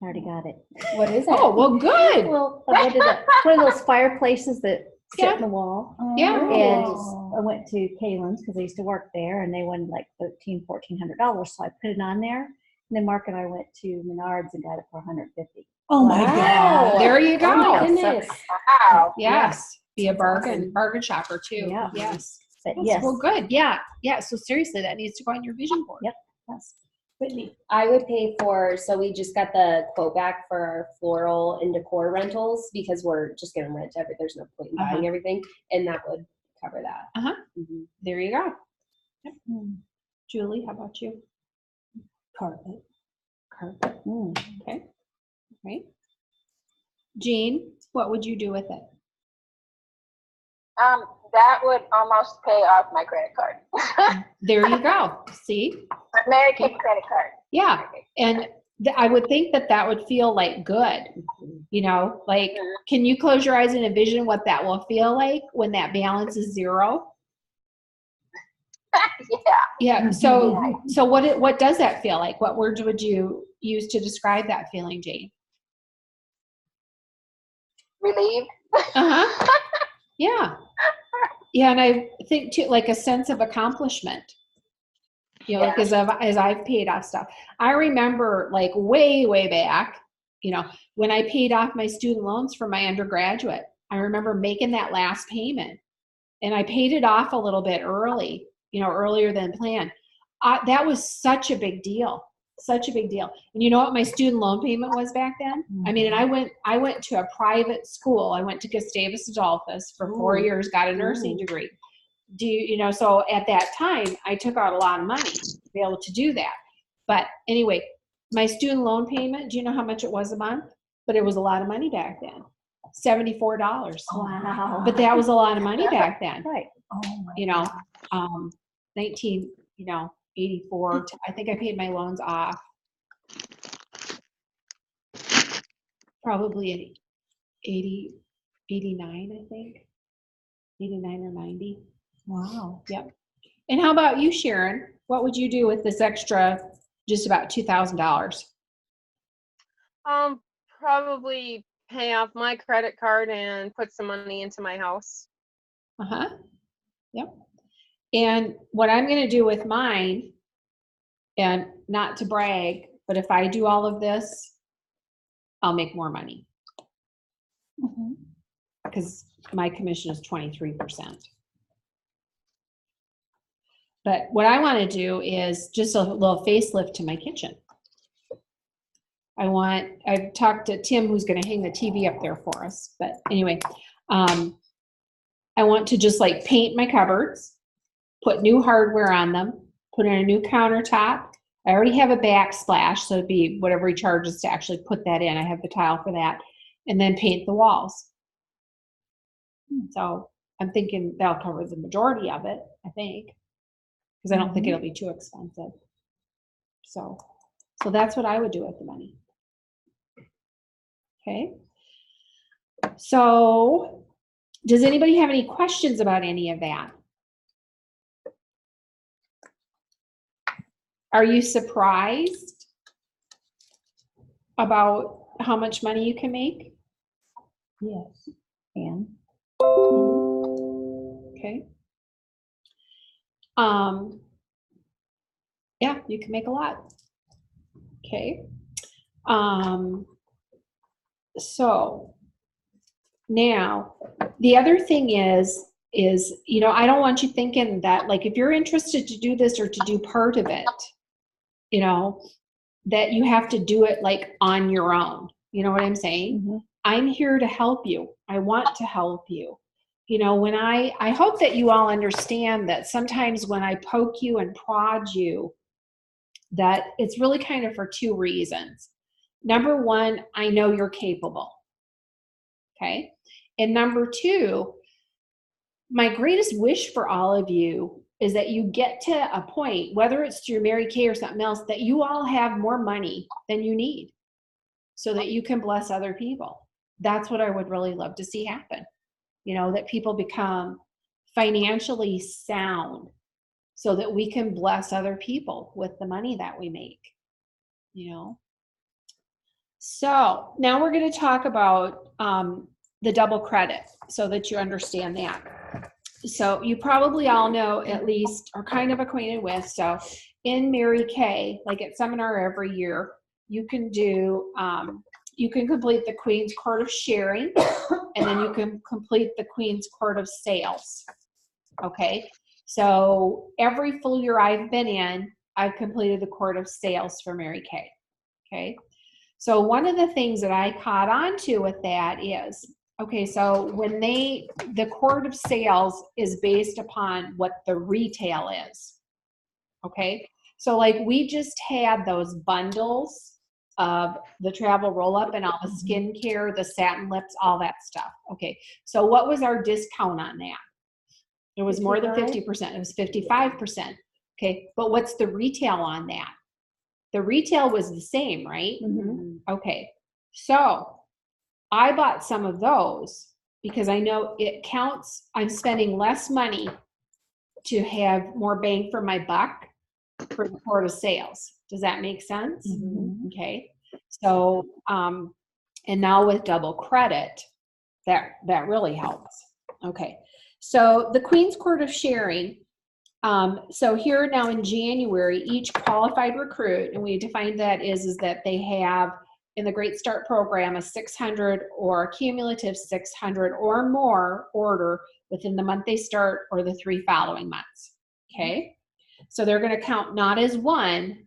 I already got it. What is it? Oh, well, good. Well, I wanted one of those fireplaces that sit Yeah. in the wall. Yeah. And Oh. I went to Kalen's because I used to work there and they wanted like $1,400. So I put it on there. And then Mark and I went to Menards and got it for $150. Oh my Wow. God. There you Oh my go. goodness. Wow. Yes. Be a That's bargain shopper too. Yeah. Yes. But That's- yes, Well, good. Yeah. Yeah. So seriously, that needs to go on your vision board. Yep. yes. Whitney. I would pay for, so we just got the quote back for our floral and decor rentals because we're just going to rent everything. There's no point in buying everything. And that would cover that. Uh-huh. Mhm. There you go. Yep. Mm. Julie, how about you? Carpet. Carpet. Mm. Okay. Right. Jean, what would you do with it? That would almost pay off my credit card. There you go. See? Mary Kay credit card. Yeah. And I would think that would feel like good. Like, Mhm. can you close your eyes and envision what that will feel like when that balance is zero? Yeah. Yeah. So what does that feel like? What words would you use to describe that feeling, Jane? Relieved. Uh-huh. Yeah. Yeah. And I think too, like a sense of accomplishment. Like as I've paid off stuff. I remember like way, way back, when I paid off my student loans for my undergraduate, I remember making that last payment and I paid it off a little bit early, earlier than planned. That was such a big deal. such a big deal. And you know what my student loan payment was back then? I mean, and I went to a private school. I went to Gustavus Adolphus for 4 years, got a nursing degree. So at that time, I took out a lot of money to be able to do that. But anyway, my student loan payment, do you know how much it was a month? But it was a lot of money back then. $74. Wow. But that was a lot of money back then. Right. Oh my You know, God. 1984. I think I paid my loans off probably at 80, 89, I think. 89 or 90. Wow. Yep. And how about you, Sharon? What would you do with this extra, just about $2,000? Probably pay off my credit card and put some money into my house. Uh-huh. Yep. And what I'm going to do with mine, and not to brag, but if I do all of this, I'll make more money Mhm. because my commission is 23%. But what I want to do is just a little facelift to my kitchen. I've talked to Tim, who's going to hang the TV up there for us. But anyway, I want to just like paint my cupboards, put new hardware on them, put in a new countertop. I already have a backsplash, so it'd be whatever he charges to actually put that in. I have the tile for that. And then paint the walls. So I'm thinking that'll cover the majority of it, I think, because I don't think it'll be too expensive. So that's what I would do with the money. Okay. So does anybody have any questions about any of that? Are you surprised about how much money you can make? Yes. And Okay. Yeah, you can make a lot. Okay. So now the other thing is, I don't want you thinking that, like, if you're interested to do this or to do part of it, that you have to do it like on your own. You know what I'm saying? I'm here to help you. I want to help you. When I hope that you all understand that sometimes when I poke you and prod you, that it's really kind of for two reasons. Number one, I know you're capable. Okay. And number two, my greatest wish for all of you is that you get to a point, whether it's through Mary Kay or something else, that you all have more money than you need so that you can bless other people. That's what I would really love to see happen. That people become financially sound so that we can bless other people with the money that we make, So now we're going to talk about the double credit so that you understand that. So you probably all know, at least, are kind of acquainted with. So in Mary Kay, like at seminar every year, you can do, you can complete the Queen's Court of Sharing, and then you can complete the Queen's Court of Sales. Okay. So every full year I've been in, I've completed the Court of Sales for Mary Kay. Okay. So one of the things that I caught on to with that is, okay, so when the Court of Sales is based upon what the retail is. Okay. So like we just had those bundles of the travel roll-up and all the skincare, the satin lips, all that stuff. Okay. So what was our discount on that? It was more than 50%. It was 55%. Okay. But what's the retail on that? The retail was the same, right? Okay. So I bought some of those because I know it counts. I'm spending less money to have more bang for my buck for the Court of Sales. Does that make sense? Okay. So, and now with double credit, that really helps. Okay. So the Queen's Court of Sharing. So here now in January, each qualified recruit, and we define that is that they have in the Great Start program a 600 or cumulative 600 or more order within the month they start or the 3 following months. Okay. So they're going to count not as one,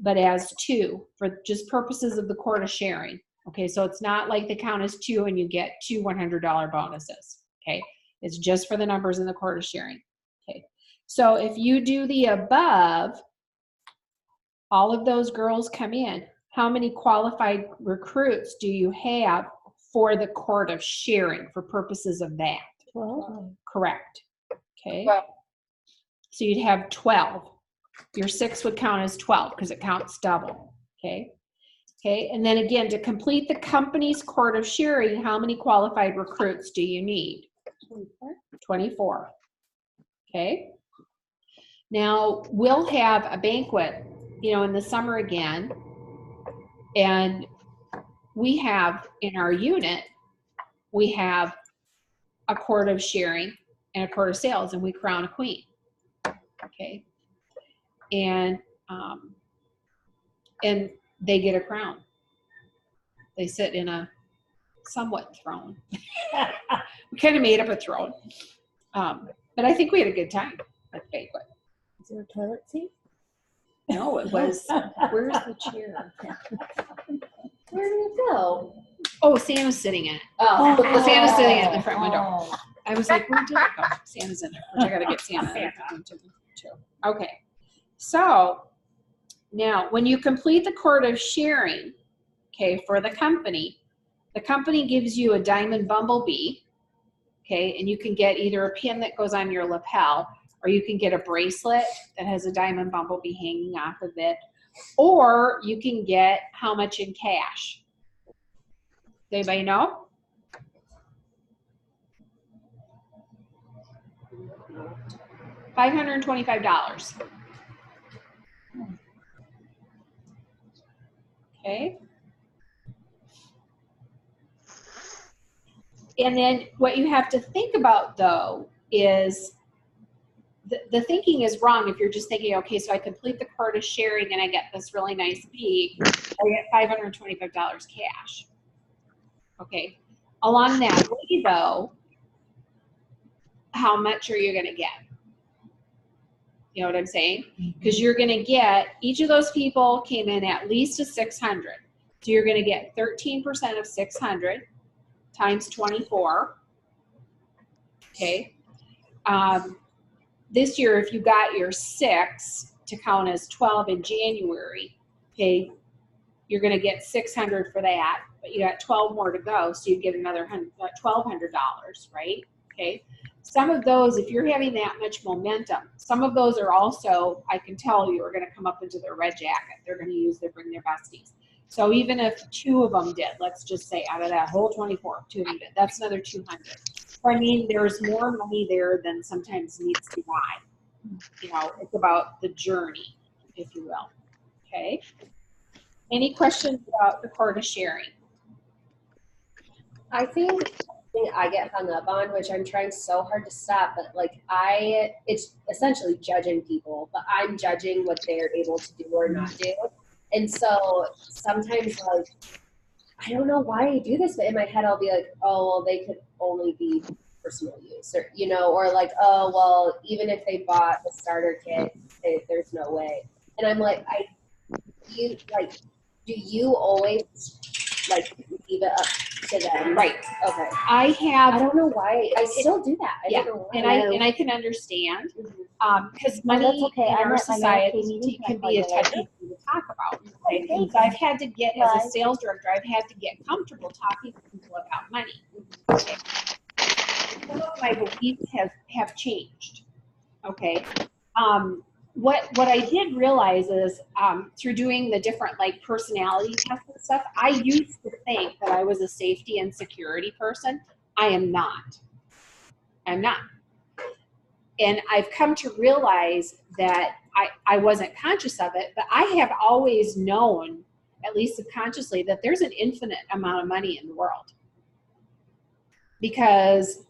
but as 2 for just purposes of the quota sharing. Okay, so it's not like the count is 2 and you get 2 $100 bonuses. Okay, it's just for the numbers in the quota sharing. Okay, so if you do the above, all of those girls come in. How many qualified recruits do you have for the quota sharing for purposes of that? 12. Correct. Okay. Well, So you'd have 12. Your 6 would count as 12 because it counts double. Okay. Okay. And then again, to complete the company's quota sharing, how many qualified recruits do you need? 24. Okay. Now we'll have a banquet, in the summer again. And we have in our unit, we have a quart of sharing and a quart of sales, and we crown a queen. Okay. And they get a crown. They sit in a somewhat throne. We kind of made up a throne. But I think we had a good time at the banquet. Is there a toilet seat? No, it was, where's the chair? Where did it go? Oh, Santa's sitting in it. Oh. Santa's sitting at the front window. I was like, where did it go? Santa's in there, which I got to get Santa. Too. Okay. So now when you complete the quota sharing, okay, for the company gives you a diamond bumblebee, okay, and you can get either a pin that goes on your lapel, or you can get a bracelet that has a diamond bumblebee hanging off of it, or you can get how much in cash? Does anybody know? $525. Okay. And then what you have to think about, though, is the thinking is wrong if you're just thinking, okay, so I complete the quota sharing and I get this really nice bee, I get $525 cash. Okay. Along that way, though, how much are you going to get? You know what I'm saying? Because you're going to get, each of those people came in at least a 600. So you're going to get 13% of 600 times 24. Okay. This year, if you got your 6 to count as 12 in January, okay, you're going to get 600 for that, but you got 12 more to go, so you get another $1,200, right? Okay. Some of those, if you're having that much momentum, some of those are also, I can tell you, are going to come up into their red jacket. They're going to bring their besties. So even if 2 of them did, let's just say out of that whole 24, 2 of them did, that's another 200. So, I mean, there's more money there than sometimes meets the eye. It's about the journey, if you will. Okay. Any questions about the quota sharing? I think something I get hung up on, which I'm trying so hard to stop, but it's essentially judging people, but I'm judging what they're able to do or not do. And so sometimes, I don't know why I do this, but in my head I'll be like, oh, well, they could only be personal use, or, or like, oh, well, even if they bought the starter kit, there's no way. And I'm like, do you always leave it up to them? Right. Okay. I don't know why. I still do that. I Yeah, don't know why. and I can understand Mhm. because Well, money that's okay. in I'm our at my society meeting. can be a touchy thing to talk about. Okay? Okay. So I've had to get, as a Right. sales director, I've had to get comfortable talking to people about money. Okay? Some of my beliefs have changed. Okay. What I did realize is through doing the different personality tests and stuff, I used to think that I was a safety and security person. I am not. I'm not. And I've come to realize that I wasn't conscious of it, but I have always known, at least subconsciously, that there's an infinite amount of money in the world. Because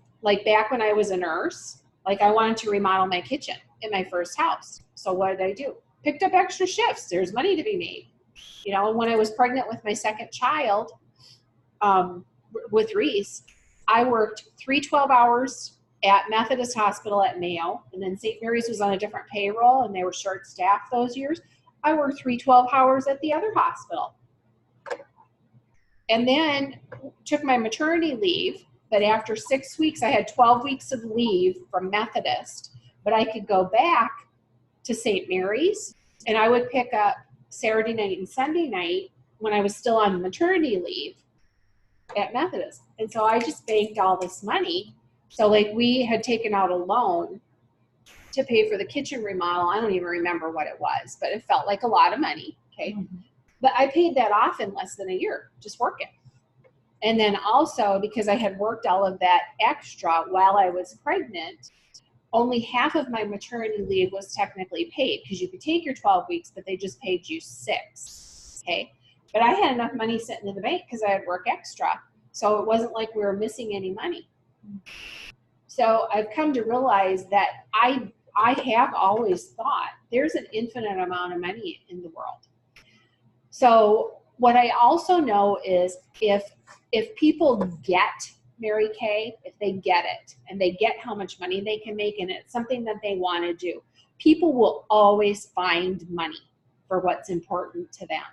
back when I was a nurse, I wanted to remodel my kitchen in my first house. So what did I do? Picked up extra shifts. There's money to be made. And when I was pregnant with my second child, with Reese, I worked 3 12 hours at Methodist Hospital at Mayo, and then St. Mary's was on a different payroll, and they were short-staffed those years. I worked 3 12 hours at the other hospital. And then took my maternity leave, but after 6 weeks, I had 12 weeks of leave from Methodist, but I could go back to St. Mary's, and I would pick up Saturday night and Sunday night when I was still on maternity leave at Methodist. And so I just banked all this money. So like we had taken out a loan to pay for the kitchen remodel. I don't even remember what it was, but it felt like a lot of money. Okay. Mhm. But I paid that off in less than a year, just working. And then also because I had worked all of that extra while I was pregnant, only half of my maternity leave was technically paid because you could take your 12 weeks, but they just paid you 6. Okay. But I had enough money sitting in the bank because I had work extra. So it wasn't like we were missing any money. So I've come to realize that I have always thought there's an infinite amount of money in the world. So what I also know is if people get Mary Kay, if they get it and they get how much money they can make and it's something that they want to do, people will always find money for what's important to them.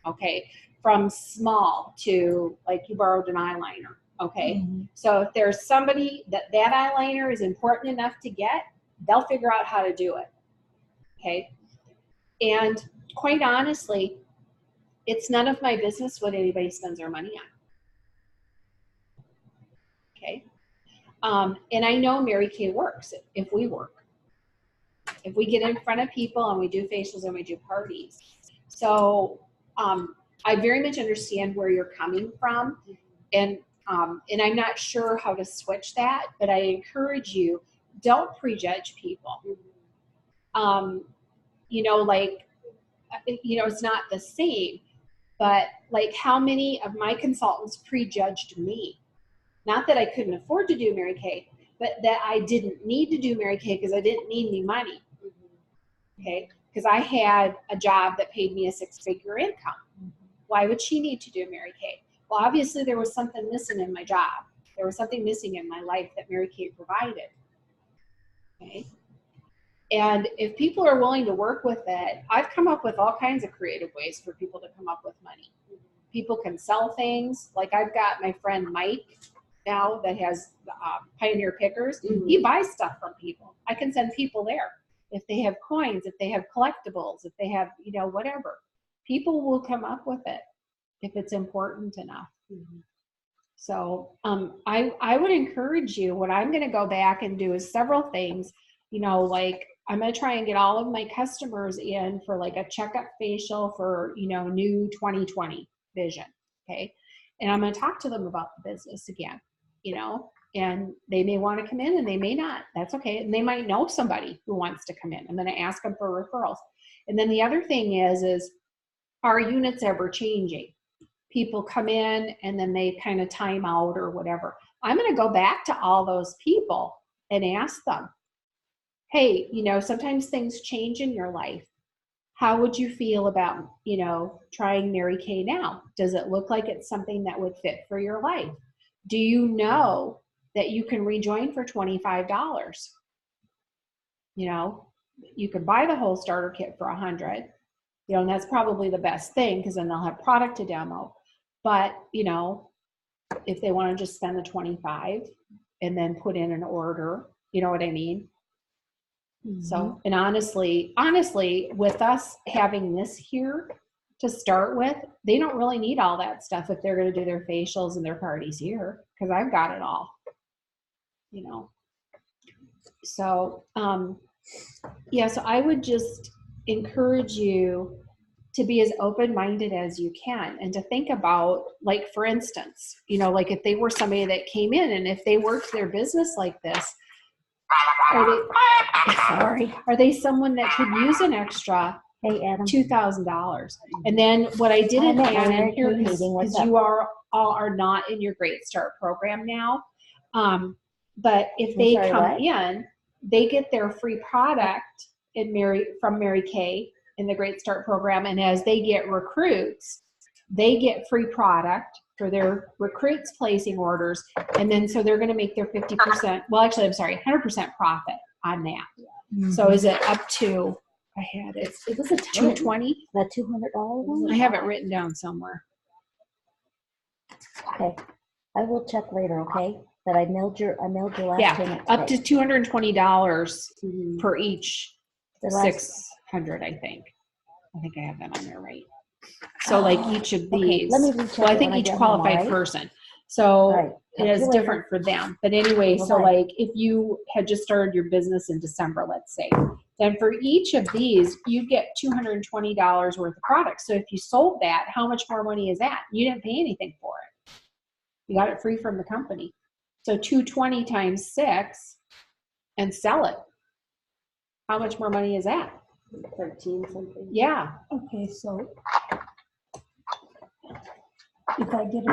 Okay, from small to like you borrowed an eyeliner. Okay, Mhm. so if there's somebody that eyeliner is important enough to get, they'll figure out how to do it. Okay, and quite honestly, it's none of my business what anybody spends their money on. Okay, and I know Mary Kay works if we work. If we get in front of people and we do facials and we do parties. So I very much understand where you're coming from, and I'm not sure how to switch that, but I encourage you, don't prejudge people. You know, like, you know, it's not the same, but like how many of my consultants prejudged me? Not that I couldn't afford to do Mary Kay, but that I didn't need to do Mary Kay because I didn't need any money. Okay, because I had a job that paid me a 6-figure income. Why would she need to do Mary Kay? Well, obviously there was something missing in my job. There was something missing in my life that Mary Kay provided. Okay, and if people are willing to work with it, I've come up with all kinds of creative ways for people to come up with money. People can sell things. Like I've got my friend Mike now that has Pioneer Pickers. Mhm. He buys stuff from people. I can send people there. If they have coins, if they have collectibles, if they have, you know, whatever, people will come up with it if it's important enough. So I would encourage you, what I'm going to go back and do is several things, you know, like I'm going to try and get all of my customers in for like a checkup facial for, you know, new 2020 vision. Okay. And I'm going to talk to them about the business again, you know, and they may want to come in and they may not. That's okay. And they might know somebody who wants to come in. I'm going to ask them for referrals. And then the other thing is are units ever changing? People come in and then they kind of time out or whatever. I'm going to go back to all those people and ask them, hey, you know, sometimes things change in your life. How would you feel about, you know, trying Mary Kay now? Does it look like it's something that would fit for your life? Do you know that you can rejoin for $25? You know, you can buy the whole starter kit for $100. You know, and that's probably the best thing because then they'll have product to demo. But, you know, if they want to just spend the $25 and then put in an order, you know what I mean? So, and honestly, with us having this here to start with, they don't really need all that stuff if they're going to do their facials and their parties here because I've got it all, you know. So, yeah, so I would just encourage you to be as open-minded as you can and to think about, like, for instance, you know, like if they were somebody that came in and if they worked their business like this, are they someone that could use an extra Hey, Adam. $2,000? And then what I didn't I'm at add my in here, meeting. What's because up? you all are not in your Great Start program now, but if they sorry, come what? in, they get their free product from Mary Kay in the Great Start program, and as they get recruits, they get free product for their recruits placing orders, and then so they're going to make their 50%. Well, actually, I'm sorry, 100% profit on that. So is it up to I had it. It was a ton. 220. The $200 one? I have it written down somewhere. Okay, I will check later, okay? But I mailed your last Yeah, payment up to today. $220 Mhm. per each The last- 600, I think. I think I have that on there right. So like each of Okay, these, let me recheck well, I it think when I each get home, all qualified right? person. All So right, it talk to is you later. different for them. But anyway, so Bye-bye. like if you had just started your business in December, let's say, then for each of these, you get $220 worth of products. So if you sold that, how much more money is that? You didn't pay anything for it. You got it free from the company. So 220 times 6 and sell it. How much more money is that? 13 something. Yeah. Okay, so if I get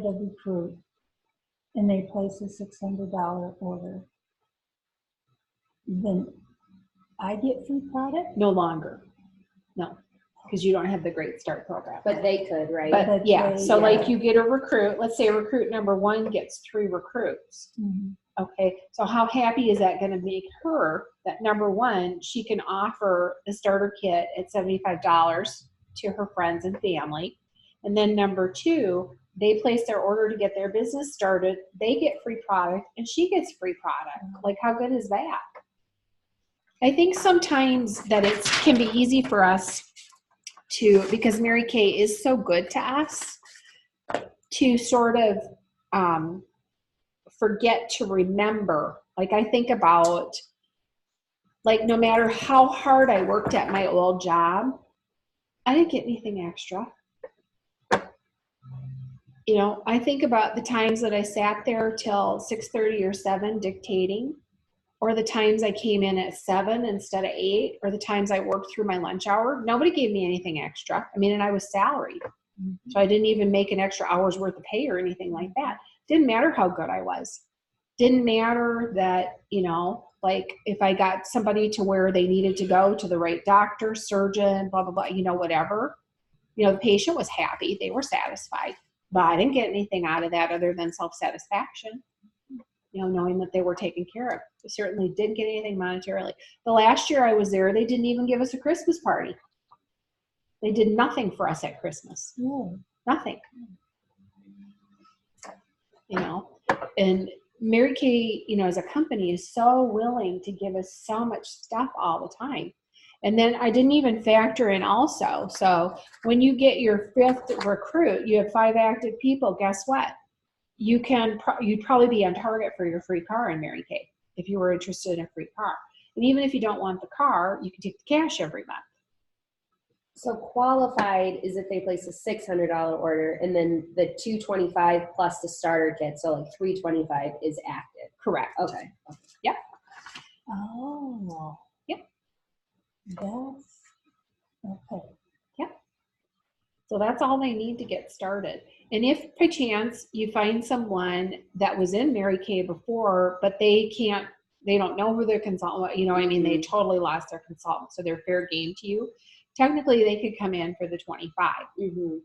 a recruit and they place a $600 order, then I get free product? No longer. No, because you don't have the Great Start program. But they could, right? But But yeah, they- so like yeah. you get a recruit, let's say recruit number 1 gets 3 recruits. Mhm. Okay, so how happy is that gonna make her that number 1, she can offer the starter kit at $75 to her friends and family. And then number 2, they place their order to get their business started, they get free product and she gets free product. Like how good is that? I think sometimes that it can be easy for us to, because Mary Kay is so good to us, to sort of forget to remember. Like I think about, like no matter how hard I worked at my old job, I didn't get anything extra. You know, I think about the times that I sat there till 6:30 or 7 dictating, or the times I came in at 7 instead of 8, or the times I worked through my lunch hour. Nobody gave me anything extra. I mean, and I was salaried. So I didn't even make an extra hour's worth of pay or anything like that. Didn't matter how good I was. Didn't matter that, you know, like if I got somebody to where they needed to go to the right doctor, surgeon, blah, blah, blah, you know, whatever. You know, the patient was happy. They were satisfied. But I didn't get anything out of that other than self-satisfaction. You know, knowing that they were taken care of. I certainly didn't get anything monetarily. The last year I was there, they didn't even give us a Christmas party. They did nothing for us at Christmas. Yeah. Nothing. You know, and Mary Kay, you know, as a company is so willing to give us so much stuff all the time. And then I didn't even factor in also. So when you get your 5th recruit, you have 5 active people, guess what? You'd probably be on target for your free car in Mary Kay if you were interested in a free car. And even if you don't want the car, you can take the cash every month. So qualified is if they place a $600 order, and then the $225 plus the starter kit, so like $325 is active. Correct. Okay. Oh. Yep. That's, okay. So that's all they need to get started. And if by chance you find someone that was in Mary Kay before, but they don't know who their consultant, you know what I mean? They totally lost their consultant, so they're fair game to you. Technically, they could come in for the 25. Mm-hmm.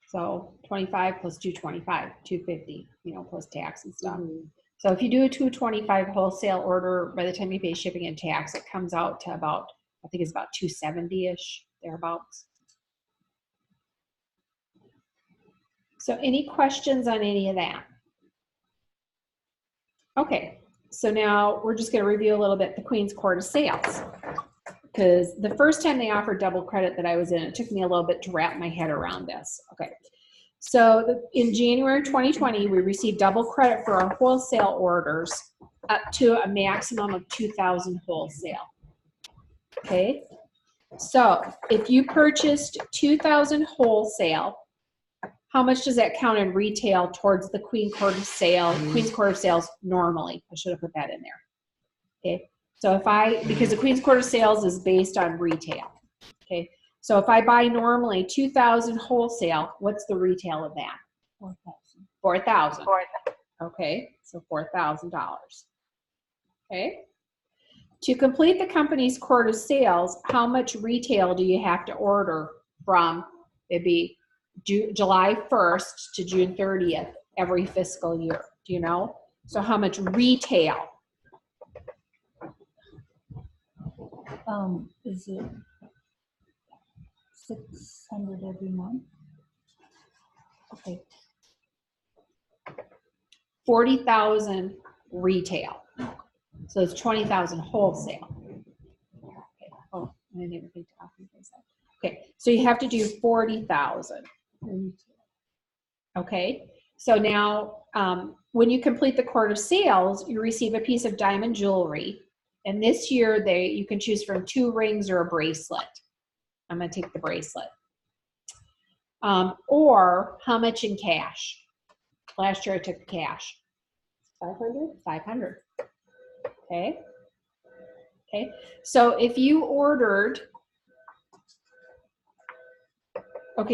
So 25 plus 225, 250, you know, plus tax and stuff. Mm-hmm. So if you do a 225 wholesale order, by the time you pay shipping and tax, it comes out to about, I think it's about 270-ish, thereabouts. So any questions on any of that? Okay, so now we're just going to review a little bit the Queen's Court of Sales. Because the first time they offered double credit that I was in, it took me a little bit to wrap my head around this. Okay, so in January 2020, we received double credit for our wholesale orders up to a maximum of 2,000 wholesale. Okay, so if you purchased 2,000 wholesale, how much does that count in retail towards the Queen's Court of Sales normally? I should have put that in there. Okay, so because the Queen's Court of Sales is based on retail. Okay, so if I buy normally 2,000 wholesale, what's the retail of that? 4,000. 4,000. For Okay, so $4,000. Okay. To complete the company's Court of Sales, how much retail do you have to order from? It'd be July 1st to June 30th every fiscal year. Do you know? So how much retail Is it 600 every month? Okay. 40,000 retail. So it's 20,000 wholesale. Okay. Oh, I didn't even think to copy this out. Okay, so you have to do 40,000. Okay, so now when you complete the quart of sales, you receive a piece of diamond jewelry. And this year you can choose from 2 rings or a bracelet. I'm gonna take the bracelet. Or how much in cash? Last year I took cash. 500? 500. Okay. Okay. So if you ordered,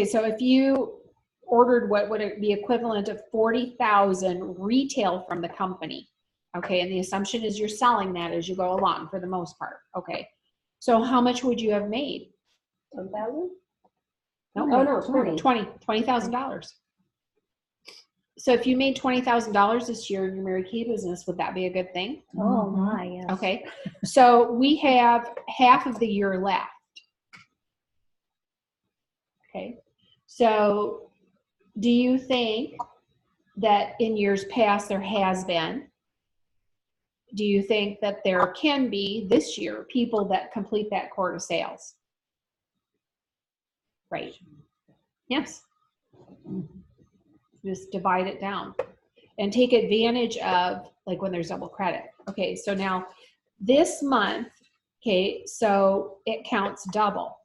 so if you ordered what would be equivalent of 40,000 retail from the company, okay, and the assumption is you're selling that as you go along for the most part, okay. So how much would you have made? 10,000? No, Oh, no, 20. $20,000. So if you made $20,000 this year in your Mary Kay business, would that be a good thing? Oh my, yes. Okay, so we have half of the year left. Okay, so do you think that in years past there has been? Do you think that there can be this year people that complete that quart of sales? Right. Yes. Just divide it down and take advantage of like when there's double credit. Okay, so now this month, okay, so it counts double.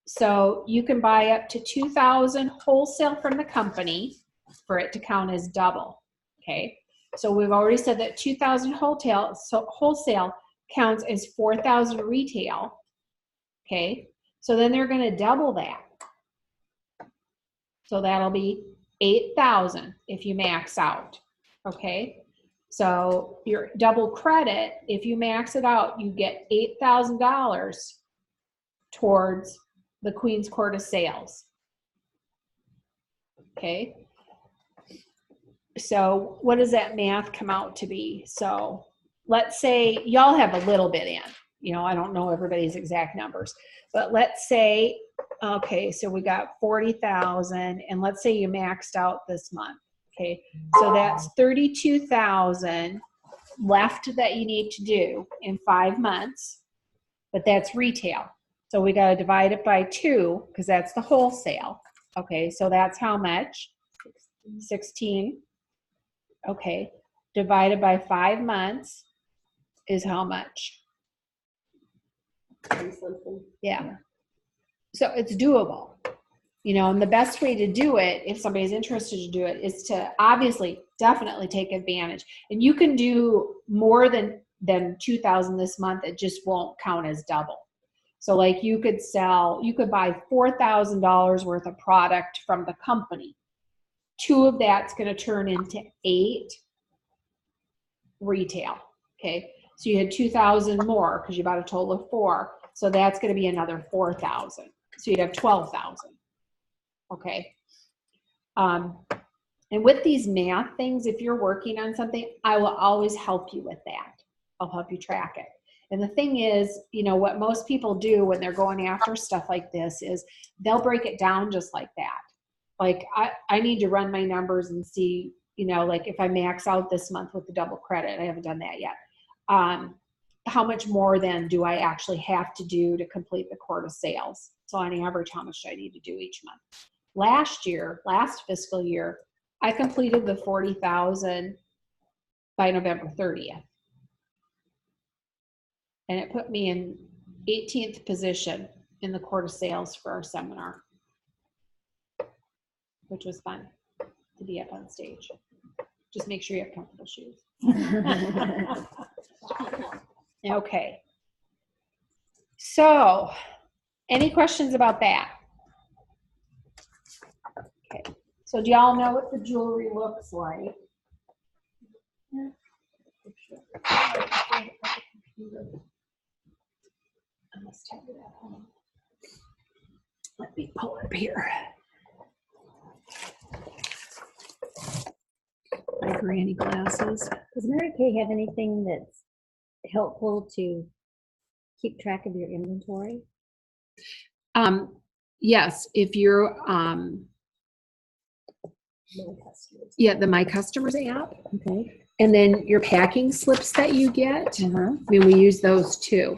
So you can buy up to 2,000 wholesale from the company for it to count as double. Okay, so we've already said that 2,000 wholesale counts as 4,000 retail. Okay, so then they're going to double that. So that'll be 8,000 if you max out. Okay, so your double credit, if you max it out, you get $8,000 towards the Queen's Quart of Sales. Okay, so what does that math come out to be? So let's say y'all have a little bit in, you know, I don't know everybody's exact numbers, but let's say, okay, so we got 40,000 and let's say you maxed out this month. Okay, so that's 32,000 left that you need to do in 5 months, but that's retail. So we got to divide it by 2 because that's the wholesale. Okay, so that's how much? 16. Okay, divided by 5 months is how much? Yeah. So it's doable. You know, and the best way to do it, if somebody's interested to do it, is to obviously definitely take advantage. And you can do more than 2,000 this month. It just won't count as double. So like you could buy $4,000 worth of product from the company. 2 of that's going to turn into 8 retail. Okay. So you had 2,000 more because you bought a total of 4. So that's going to be another 4,000. So you'd have 12,000. Okay. And with these math things, if you're working on something, I will always help you with that. I'll help you track it. And the thing is, you know, what most people do when they're going after stuff like this is they'll break it down just like that. Like I need to run my numbers and see, you know, like if I max out this month with the double credit, I haven't done that yet. How much more then do I actually have to do to complete the quart of sales? So on average, how much do I need to do each month? Last fiscal year, I completed the 40,000 by November 30th. And it put me in 18th position in the quart of sales for our seminar, which was fun to be up on stage. Just make sure you have comfortable shoes. Okay. So, any questions about that? Okay. So do y'all know what the jewelry looks like? I must have it at home. Let me pull it up here. My granny glasses. Does Mary Kay have anything that's helpful to keep track of your inventory? Yes, if you're, yeah, the My Customers app, Okay. and then your packing slips that you get. Uh-huh. I mean, we use those too.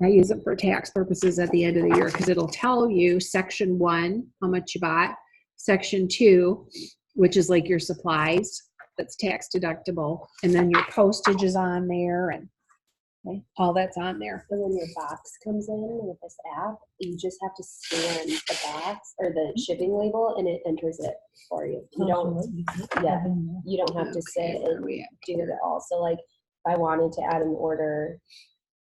I use them for tax purposes at the end of the year because it'll tell you section 1, how much you bought, section 2, which is like your supplies, that's tax deductible, and then your postage is on there, and all that's on there. So when your box comes in with this app, you just have to scan the box or the shipping label and it enters it for you. You don't, yeah, you don't have to sit where and we at? do it all. So like if I wanted to add an order,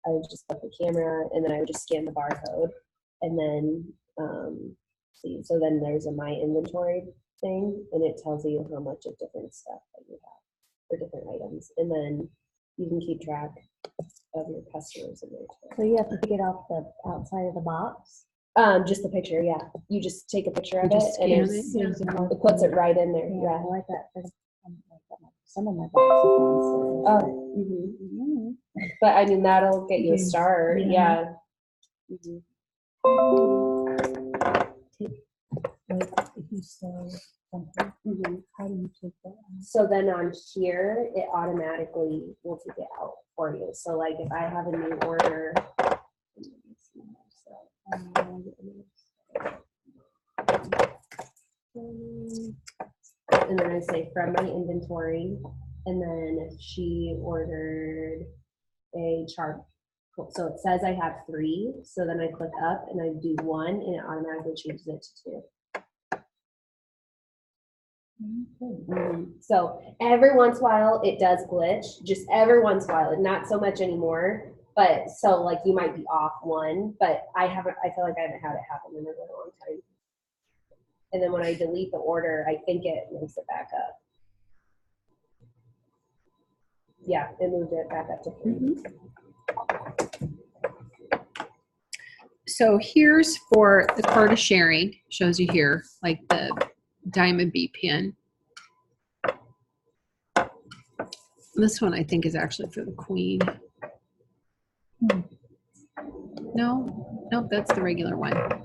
I would just put the camera and then I would just scan the barcode and then see. So then there's a My Inventory thing and it tells you how much of different stuff that you have for different items. And then you can keep track of your customers and their So you have to take it off the outside of the box? just the picture, yeah. You just take a picture of You it just and scan it's, it, yeah. it puts it right in there. Yeah, I Yeah. like that. Some of my boxes. Oh, Mhm. but I mean that'll get you a Yes. start. Yeah. Yeah. Mhm. Like if you sell something, Mhm. how do you take that? So then on here, it automatically will take it out for you. So like if I have a new order, and then I say from my inventory, and then she ordered a chart. So it says I have 3. So then I click up and I do 1 and it automatically changes it to 2. So every once in a while it does glitch, just every once in a while, not so much anymore. But so like you might be off 1, but I feel like I haven't had it happen in a really long time. And then when I delete the order, I think it makes it back up. Yeah, it moved it back up to 3. So here's for the card of sharing, shows you here, like the diamond B pin. This one I think is actually for the queen. No, nope, that's the regular one. All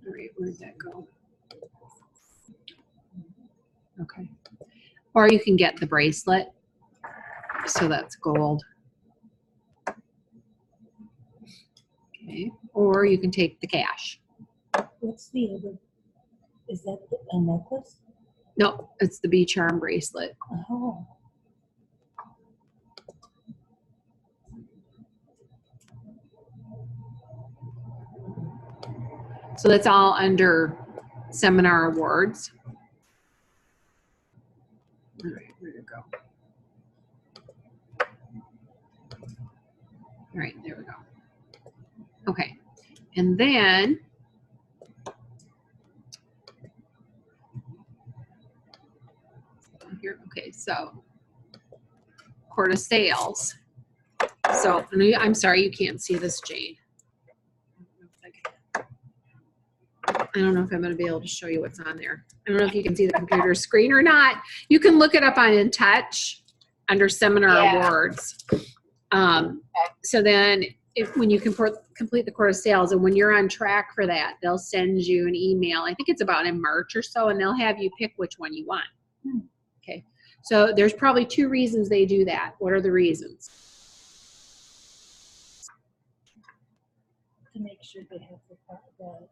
right, where'd that go? Okay. Or you can get the bracelet. So that's gold. Okay. Or you can take the cash. What's the other? Is that a necklace? No, it's the B charm bracelet. Oh. So that's all under seminar awards. All right, where'd it go? All right, there we go. Okay, and then here, okay, so Court of Sales. So I'm sorry, you can't see this, Jane. I don't know if I'm going to be able to show you what's on there. I don't know if you can see the computer screen or not. You can look it up on InTouch under seminar awards. So then when you complete the Court of Sales and when you're on track for that, they'll send you an email. I think it's about in March or so, and they'll have you pick which one you want. Okay. So there's probably 2 reasons they do that. What are the reasons? To make sure they have the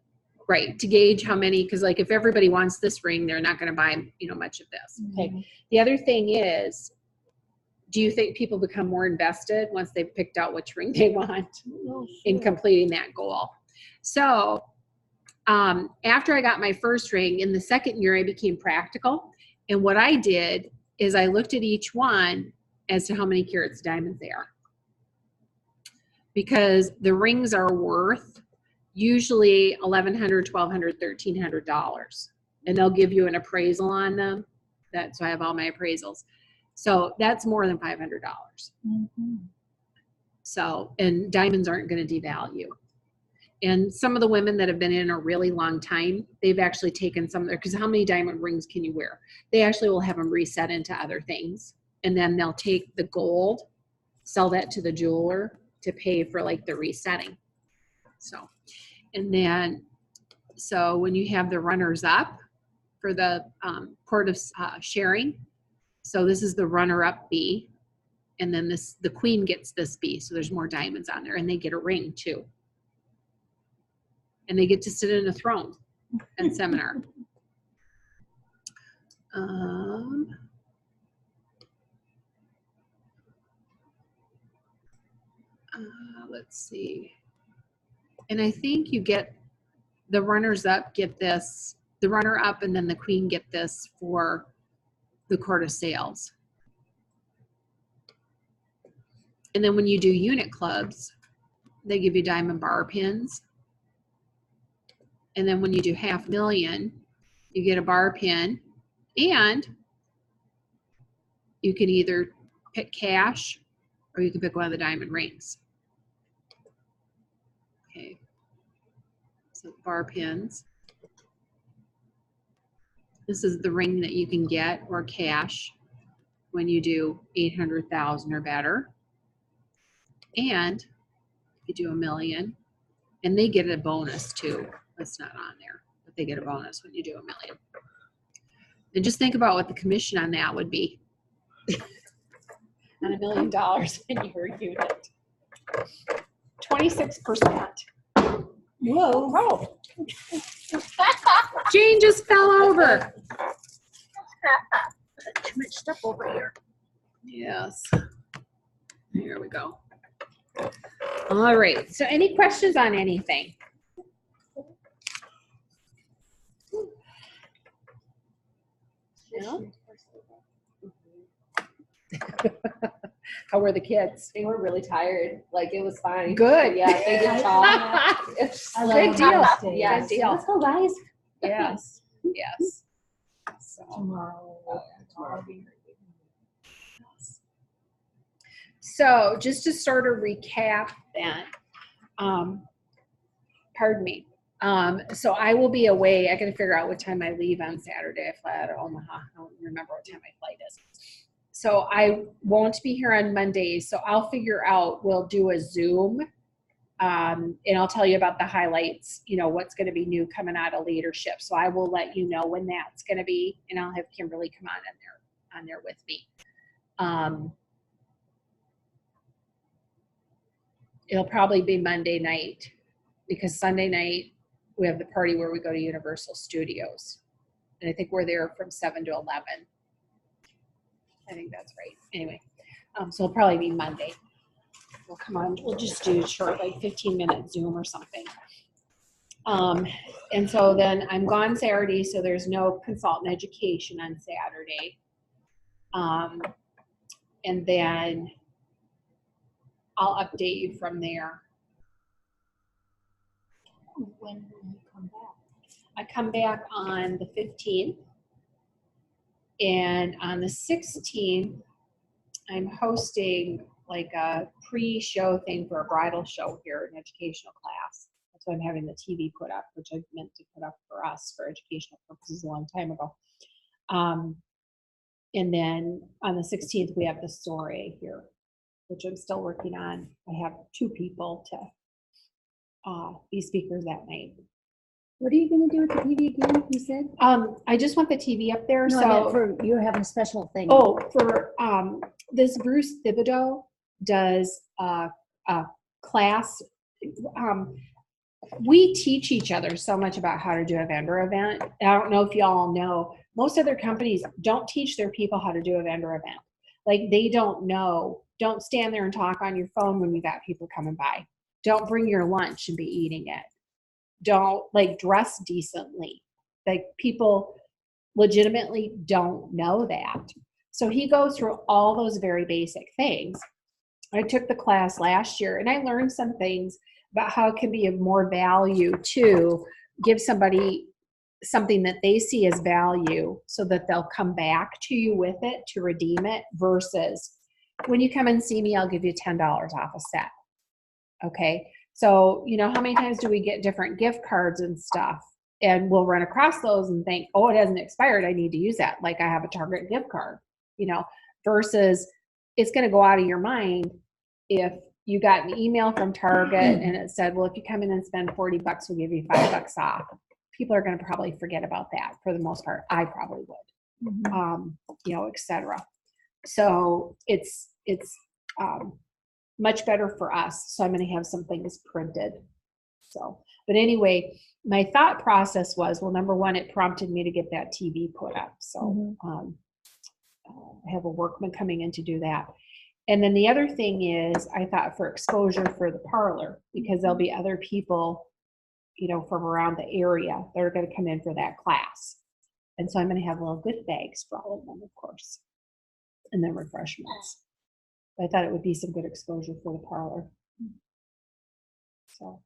Right, to gauge how many, because like if everybody wants this ring, they're not going to buy, much of this. Okay. The other thing is, do you think people become more invested once they've picked out which ring they want in completing that goal? So after I got my first ring, in the second year, I became practical. And what I did is I looked at each one as to how many carats diamonds they are. Because the rings are worth usually $1,100, $1,200, $1,300. And they'll give you an appraisal on them. So I have all my appraisals. So that's more than $500. So, and diamonds aren't going to devalue. And some of the women that have been in a really long time, they've actually taken some of their, because how many diamond rings can you wear? They actually will have them reset into other things. and then they'll take the gold, sell that to the jeweler to pay for like the resetting. So, and then, so when you have the runners up for the court of sharing, so this is the runner up B, and then this, the queen gets this B, so there's more diamonds on there, and they get a ring too. And they get to sit in a throne and seminar. Let's see. And I think you get the runners up get this, the runner up and then the queen get this for the court of sales. And then when you do unit clubs, they give you diamond bar pins. And then when you do $500,000, you get a bar pin, and you can either pick cash or you can pick one of the diamond rings. Okay. So bar pins. This is the ring that you can get or cash when you do 800,000 or better. And if you do $1 million, and they get a bonus too. That's not on there, but they get a bonus when you do $1 million. And just think about what the commission on that would be. On $1 million in your unit. 26%. Whoa. Oh. Jane just fell over. Too much stuff over here. Yes. Here we go. All right. So any questions on anything? No? How were the kids? They were really tired. Like, it was fine. Good. Yeah, they did talk. Good deal. Yeah. Good deal. Let's go, guys. Yes. Yes. So, Tomorrow. so just to sort of recap then, pardon me. So I will be away. I got to figure out what time I leave on Saturday. I fly out of Omaha. I don't remember what time my flight is. So I won't be here on Monday. So I'll figure out, we'll do a Zoom. And I'll tell you about the highlights, you know, what's going to be new coming out of leadership. So I will let you know when that's going to be, and I'll have Kimberly come on there with me. It'll probably be Monday night, because Sunday night we have the party where we go to Universal Studios. And I think we're there from 7 to 11. I think that's right. Anyway, so it'll probably be Monday. We'll come on, we'll just do a short, like 15-minute Zoom or something. And so then I'm gone Saturday, so there's no consultant education on Saturday. And then I'll update you from there. When will you come back? I come back on the 15th. And on the 16th, I'm hosting like a pre-show thing for a bridal show here, an educational class. That's why I'm having the TV put up, which I meant to put up for us for educational purposes a long time ago. And then on the 16th, we have the soiree here, which I'm still working on. I have 2 people to be speakers that night. What are you going to do with the TV again, you said? I just want the TV up there. No, I so meant for, you're having a special thing. Oh, for this Bruce Thibodeau does a class. We teach each other so much about how to do a vendor event. I don't know if y'all know, most other companies don't teach their people how to do a vendor event. Like, they don't know, don't stand there and talk on your phone when you got people coming by. Don't bring your lunch and be eating it. Don't, like, dress decently. Like, people legitimately don't know that. So he goes through all those very basic things. I took the class last year and I learned some things about how it can be of more value to give somebody something that they see as value so that they'll come back to you with it to redeem it, versus when you come and see me, I'll give you $10 off a set. Okay. So, you know, how many times do we get different gift cards and stuff, and we'll run across those and think, oh, it hasn't expired, I need to use that. Like, I have a Target gift card, you know, versus it's going to go out of your mind if you got an email from Target and it said, well, if you come in and spend $40, we'll give you $5 off. People are going to probably forget about that for the most part. I probably would, you know, et cetera. So it's much better for us. So I'm going to have some things printed. So, but anyway, my thought process was, well, number one, it prompted me to get that TV put up. So I have a workman coming in to do that. And then the other thing is, I thought for exposure for the parlor, because there'll be other people, you know, from around the area that are going to come in for that class. And so I'm going to have little gift bags for all of them, of course, and then refreshments. But I thought it would be some good exposure for the parlor. So,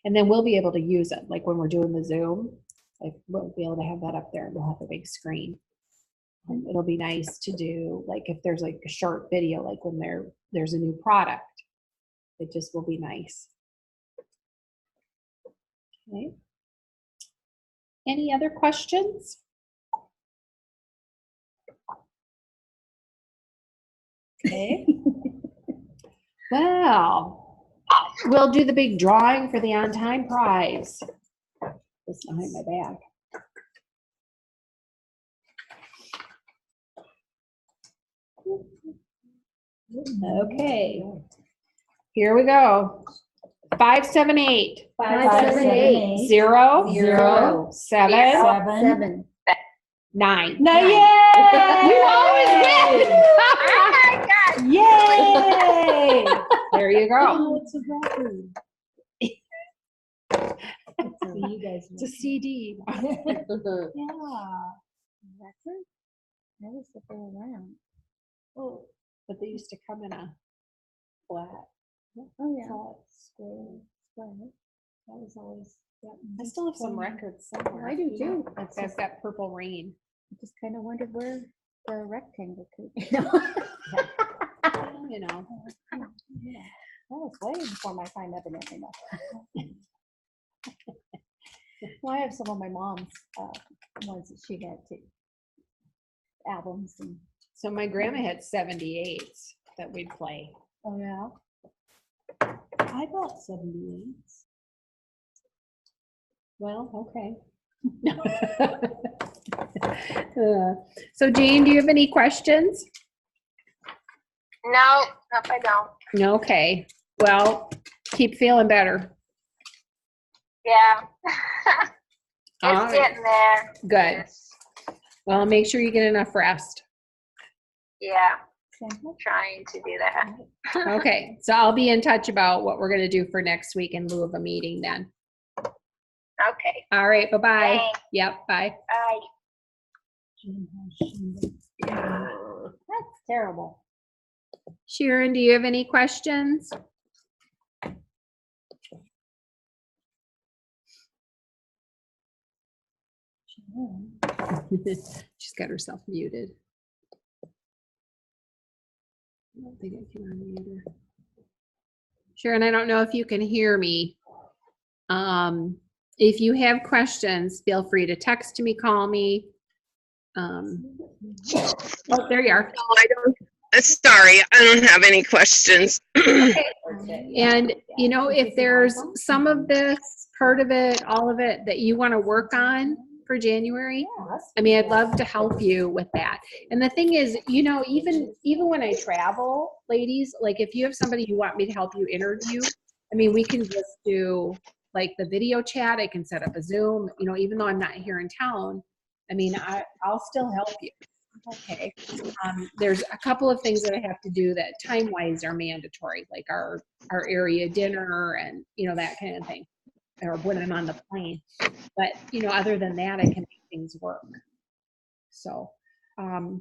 and then we'll be able to use it, like when we're doing the Zoom, like we'll be able to have that up there and we'll have a big screen. And it'll be nice to do, like if there's like a short video, like when there's a new product, it just will be nice. Okay. Any other questions? Okay. Well, we'll do the big drawing for the on-time prize. It's behind my back. Okay. Here we go. 578 578 0 0 7 7 9. No, yay! You always win. Oh my God. Yay! There you go. Oh, it's a record. So you guys It's a CD. Yeah. Record? That was the whole round. Oh, but they used to come in a flat. Oh, yeah. Flat square. Square. That was always, yeah. I still have some records somewhere. I do too. I've got that Purple Rain. I just kind of wondered where the rectangle could be. You know. Yeah, that was way before my time, evidently enough. Well, I have some of my mom's ones that she had too. Albums and. So my grandma had 78s that we'd play. Oh, yeah. I bought 78s. Well, okay. So Jane, do you have any questions? No, I don't. Okay. Well, keep feeling better. Yeah. All It's right. getting there. Good. Yes. Well, make sure you get enough rest. Yeah. I'm trying to do that. Okay. So I'll be in touch about what we're going to do for next week in lieu of a meeting then. Okay. All right. Bye-bye. Thanks. Yep. Bye. Bye. That's terrible. Sharon, do you have any questions? She's got herself muted. I don't think I can unmute her. Sharon, I don't know if you can hear me. If you have questions, feel free to text me, call me. Oh, there you are. No, I don't. Sorry, I don't have any questions. And, you know, if there's some of this, part of it, all of it that you want to work on for January, I mean, I'd love to help you with that. And the thing is, you know, even when I travel, ladies, like if you have somebody you want me to help you interview, I mean, we can just do like the video chat. I can set up a Zoom, you know, even though I'm not here in town. I mean, I'll still help you. Okay. There's a couple of things that I have to do that time-wise are mandatory, like our area dinner and, you know, that kind of thing, or when I'm on the plane. But, you know, other than that, I can make things work. So, you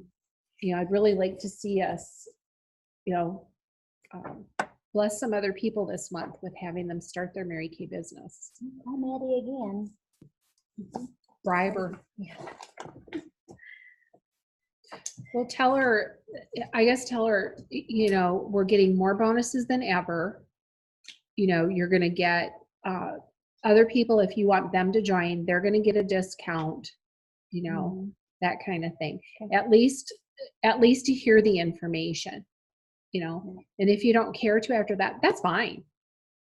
know, I'd really like to see us, you know, bless some other people this month with having them start their Mary Kay business. I'm Maddie again. Bribe her. Well, tell her, you know, we're getting more bonuses than ever. You know, you're going to get other people, if you want them to join, they're going to get a discount, you know, that kind of thing. At least at least to hear the information, you know, and if you don't care to after that, that's fine.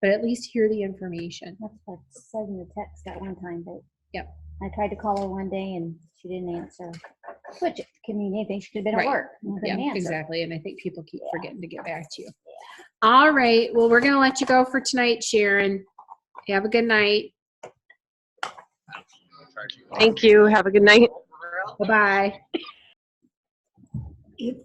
But at least hear the information. That's what I said in the text that one time, but. Yep. I tried to call her one day and she didn't answer. Which can mean anything. She could have been Right. at work. And Yeah, couldn't answer. exactly. And I think people keep forgetting to get back to you. All right. Well, we're going to let you go for tonight, Sharon. Have a good night. Thank you. Have a good night. Bye-bye. If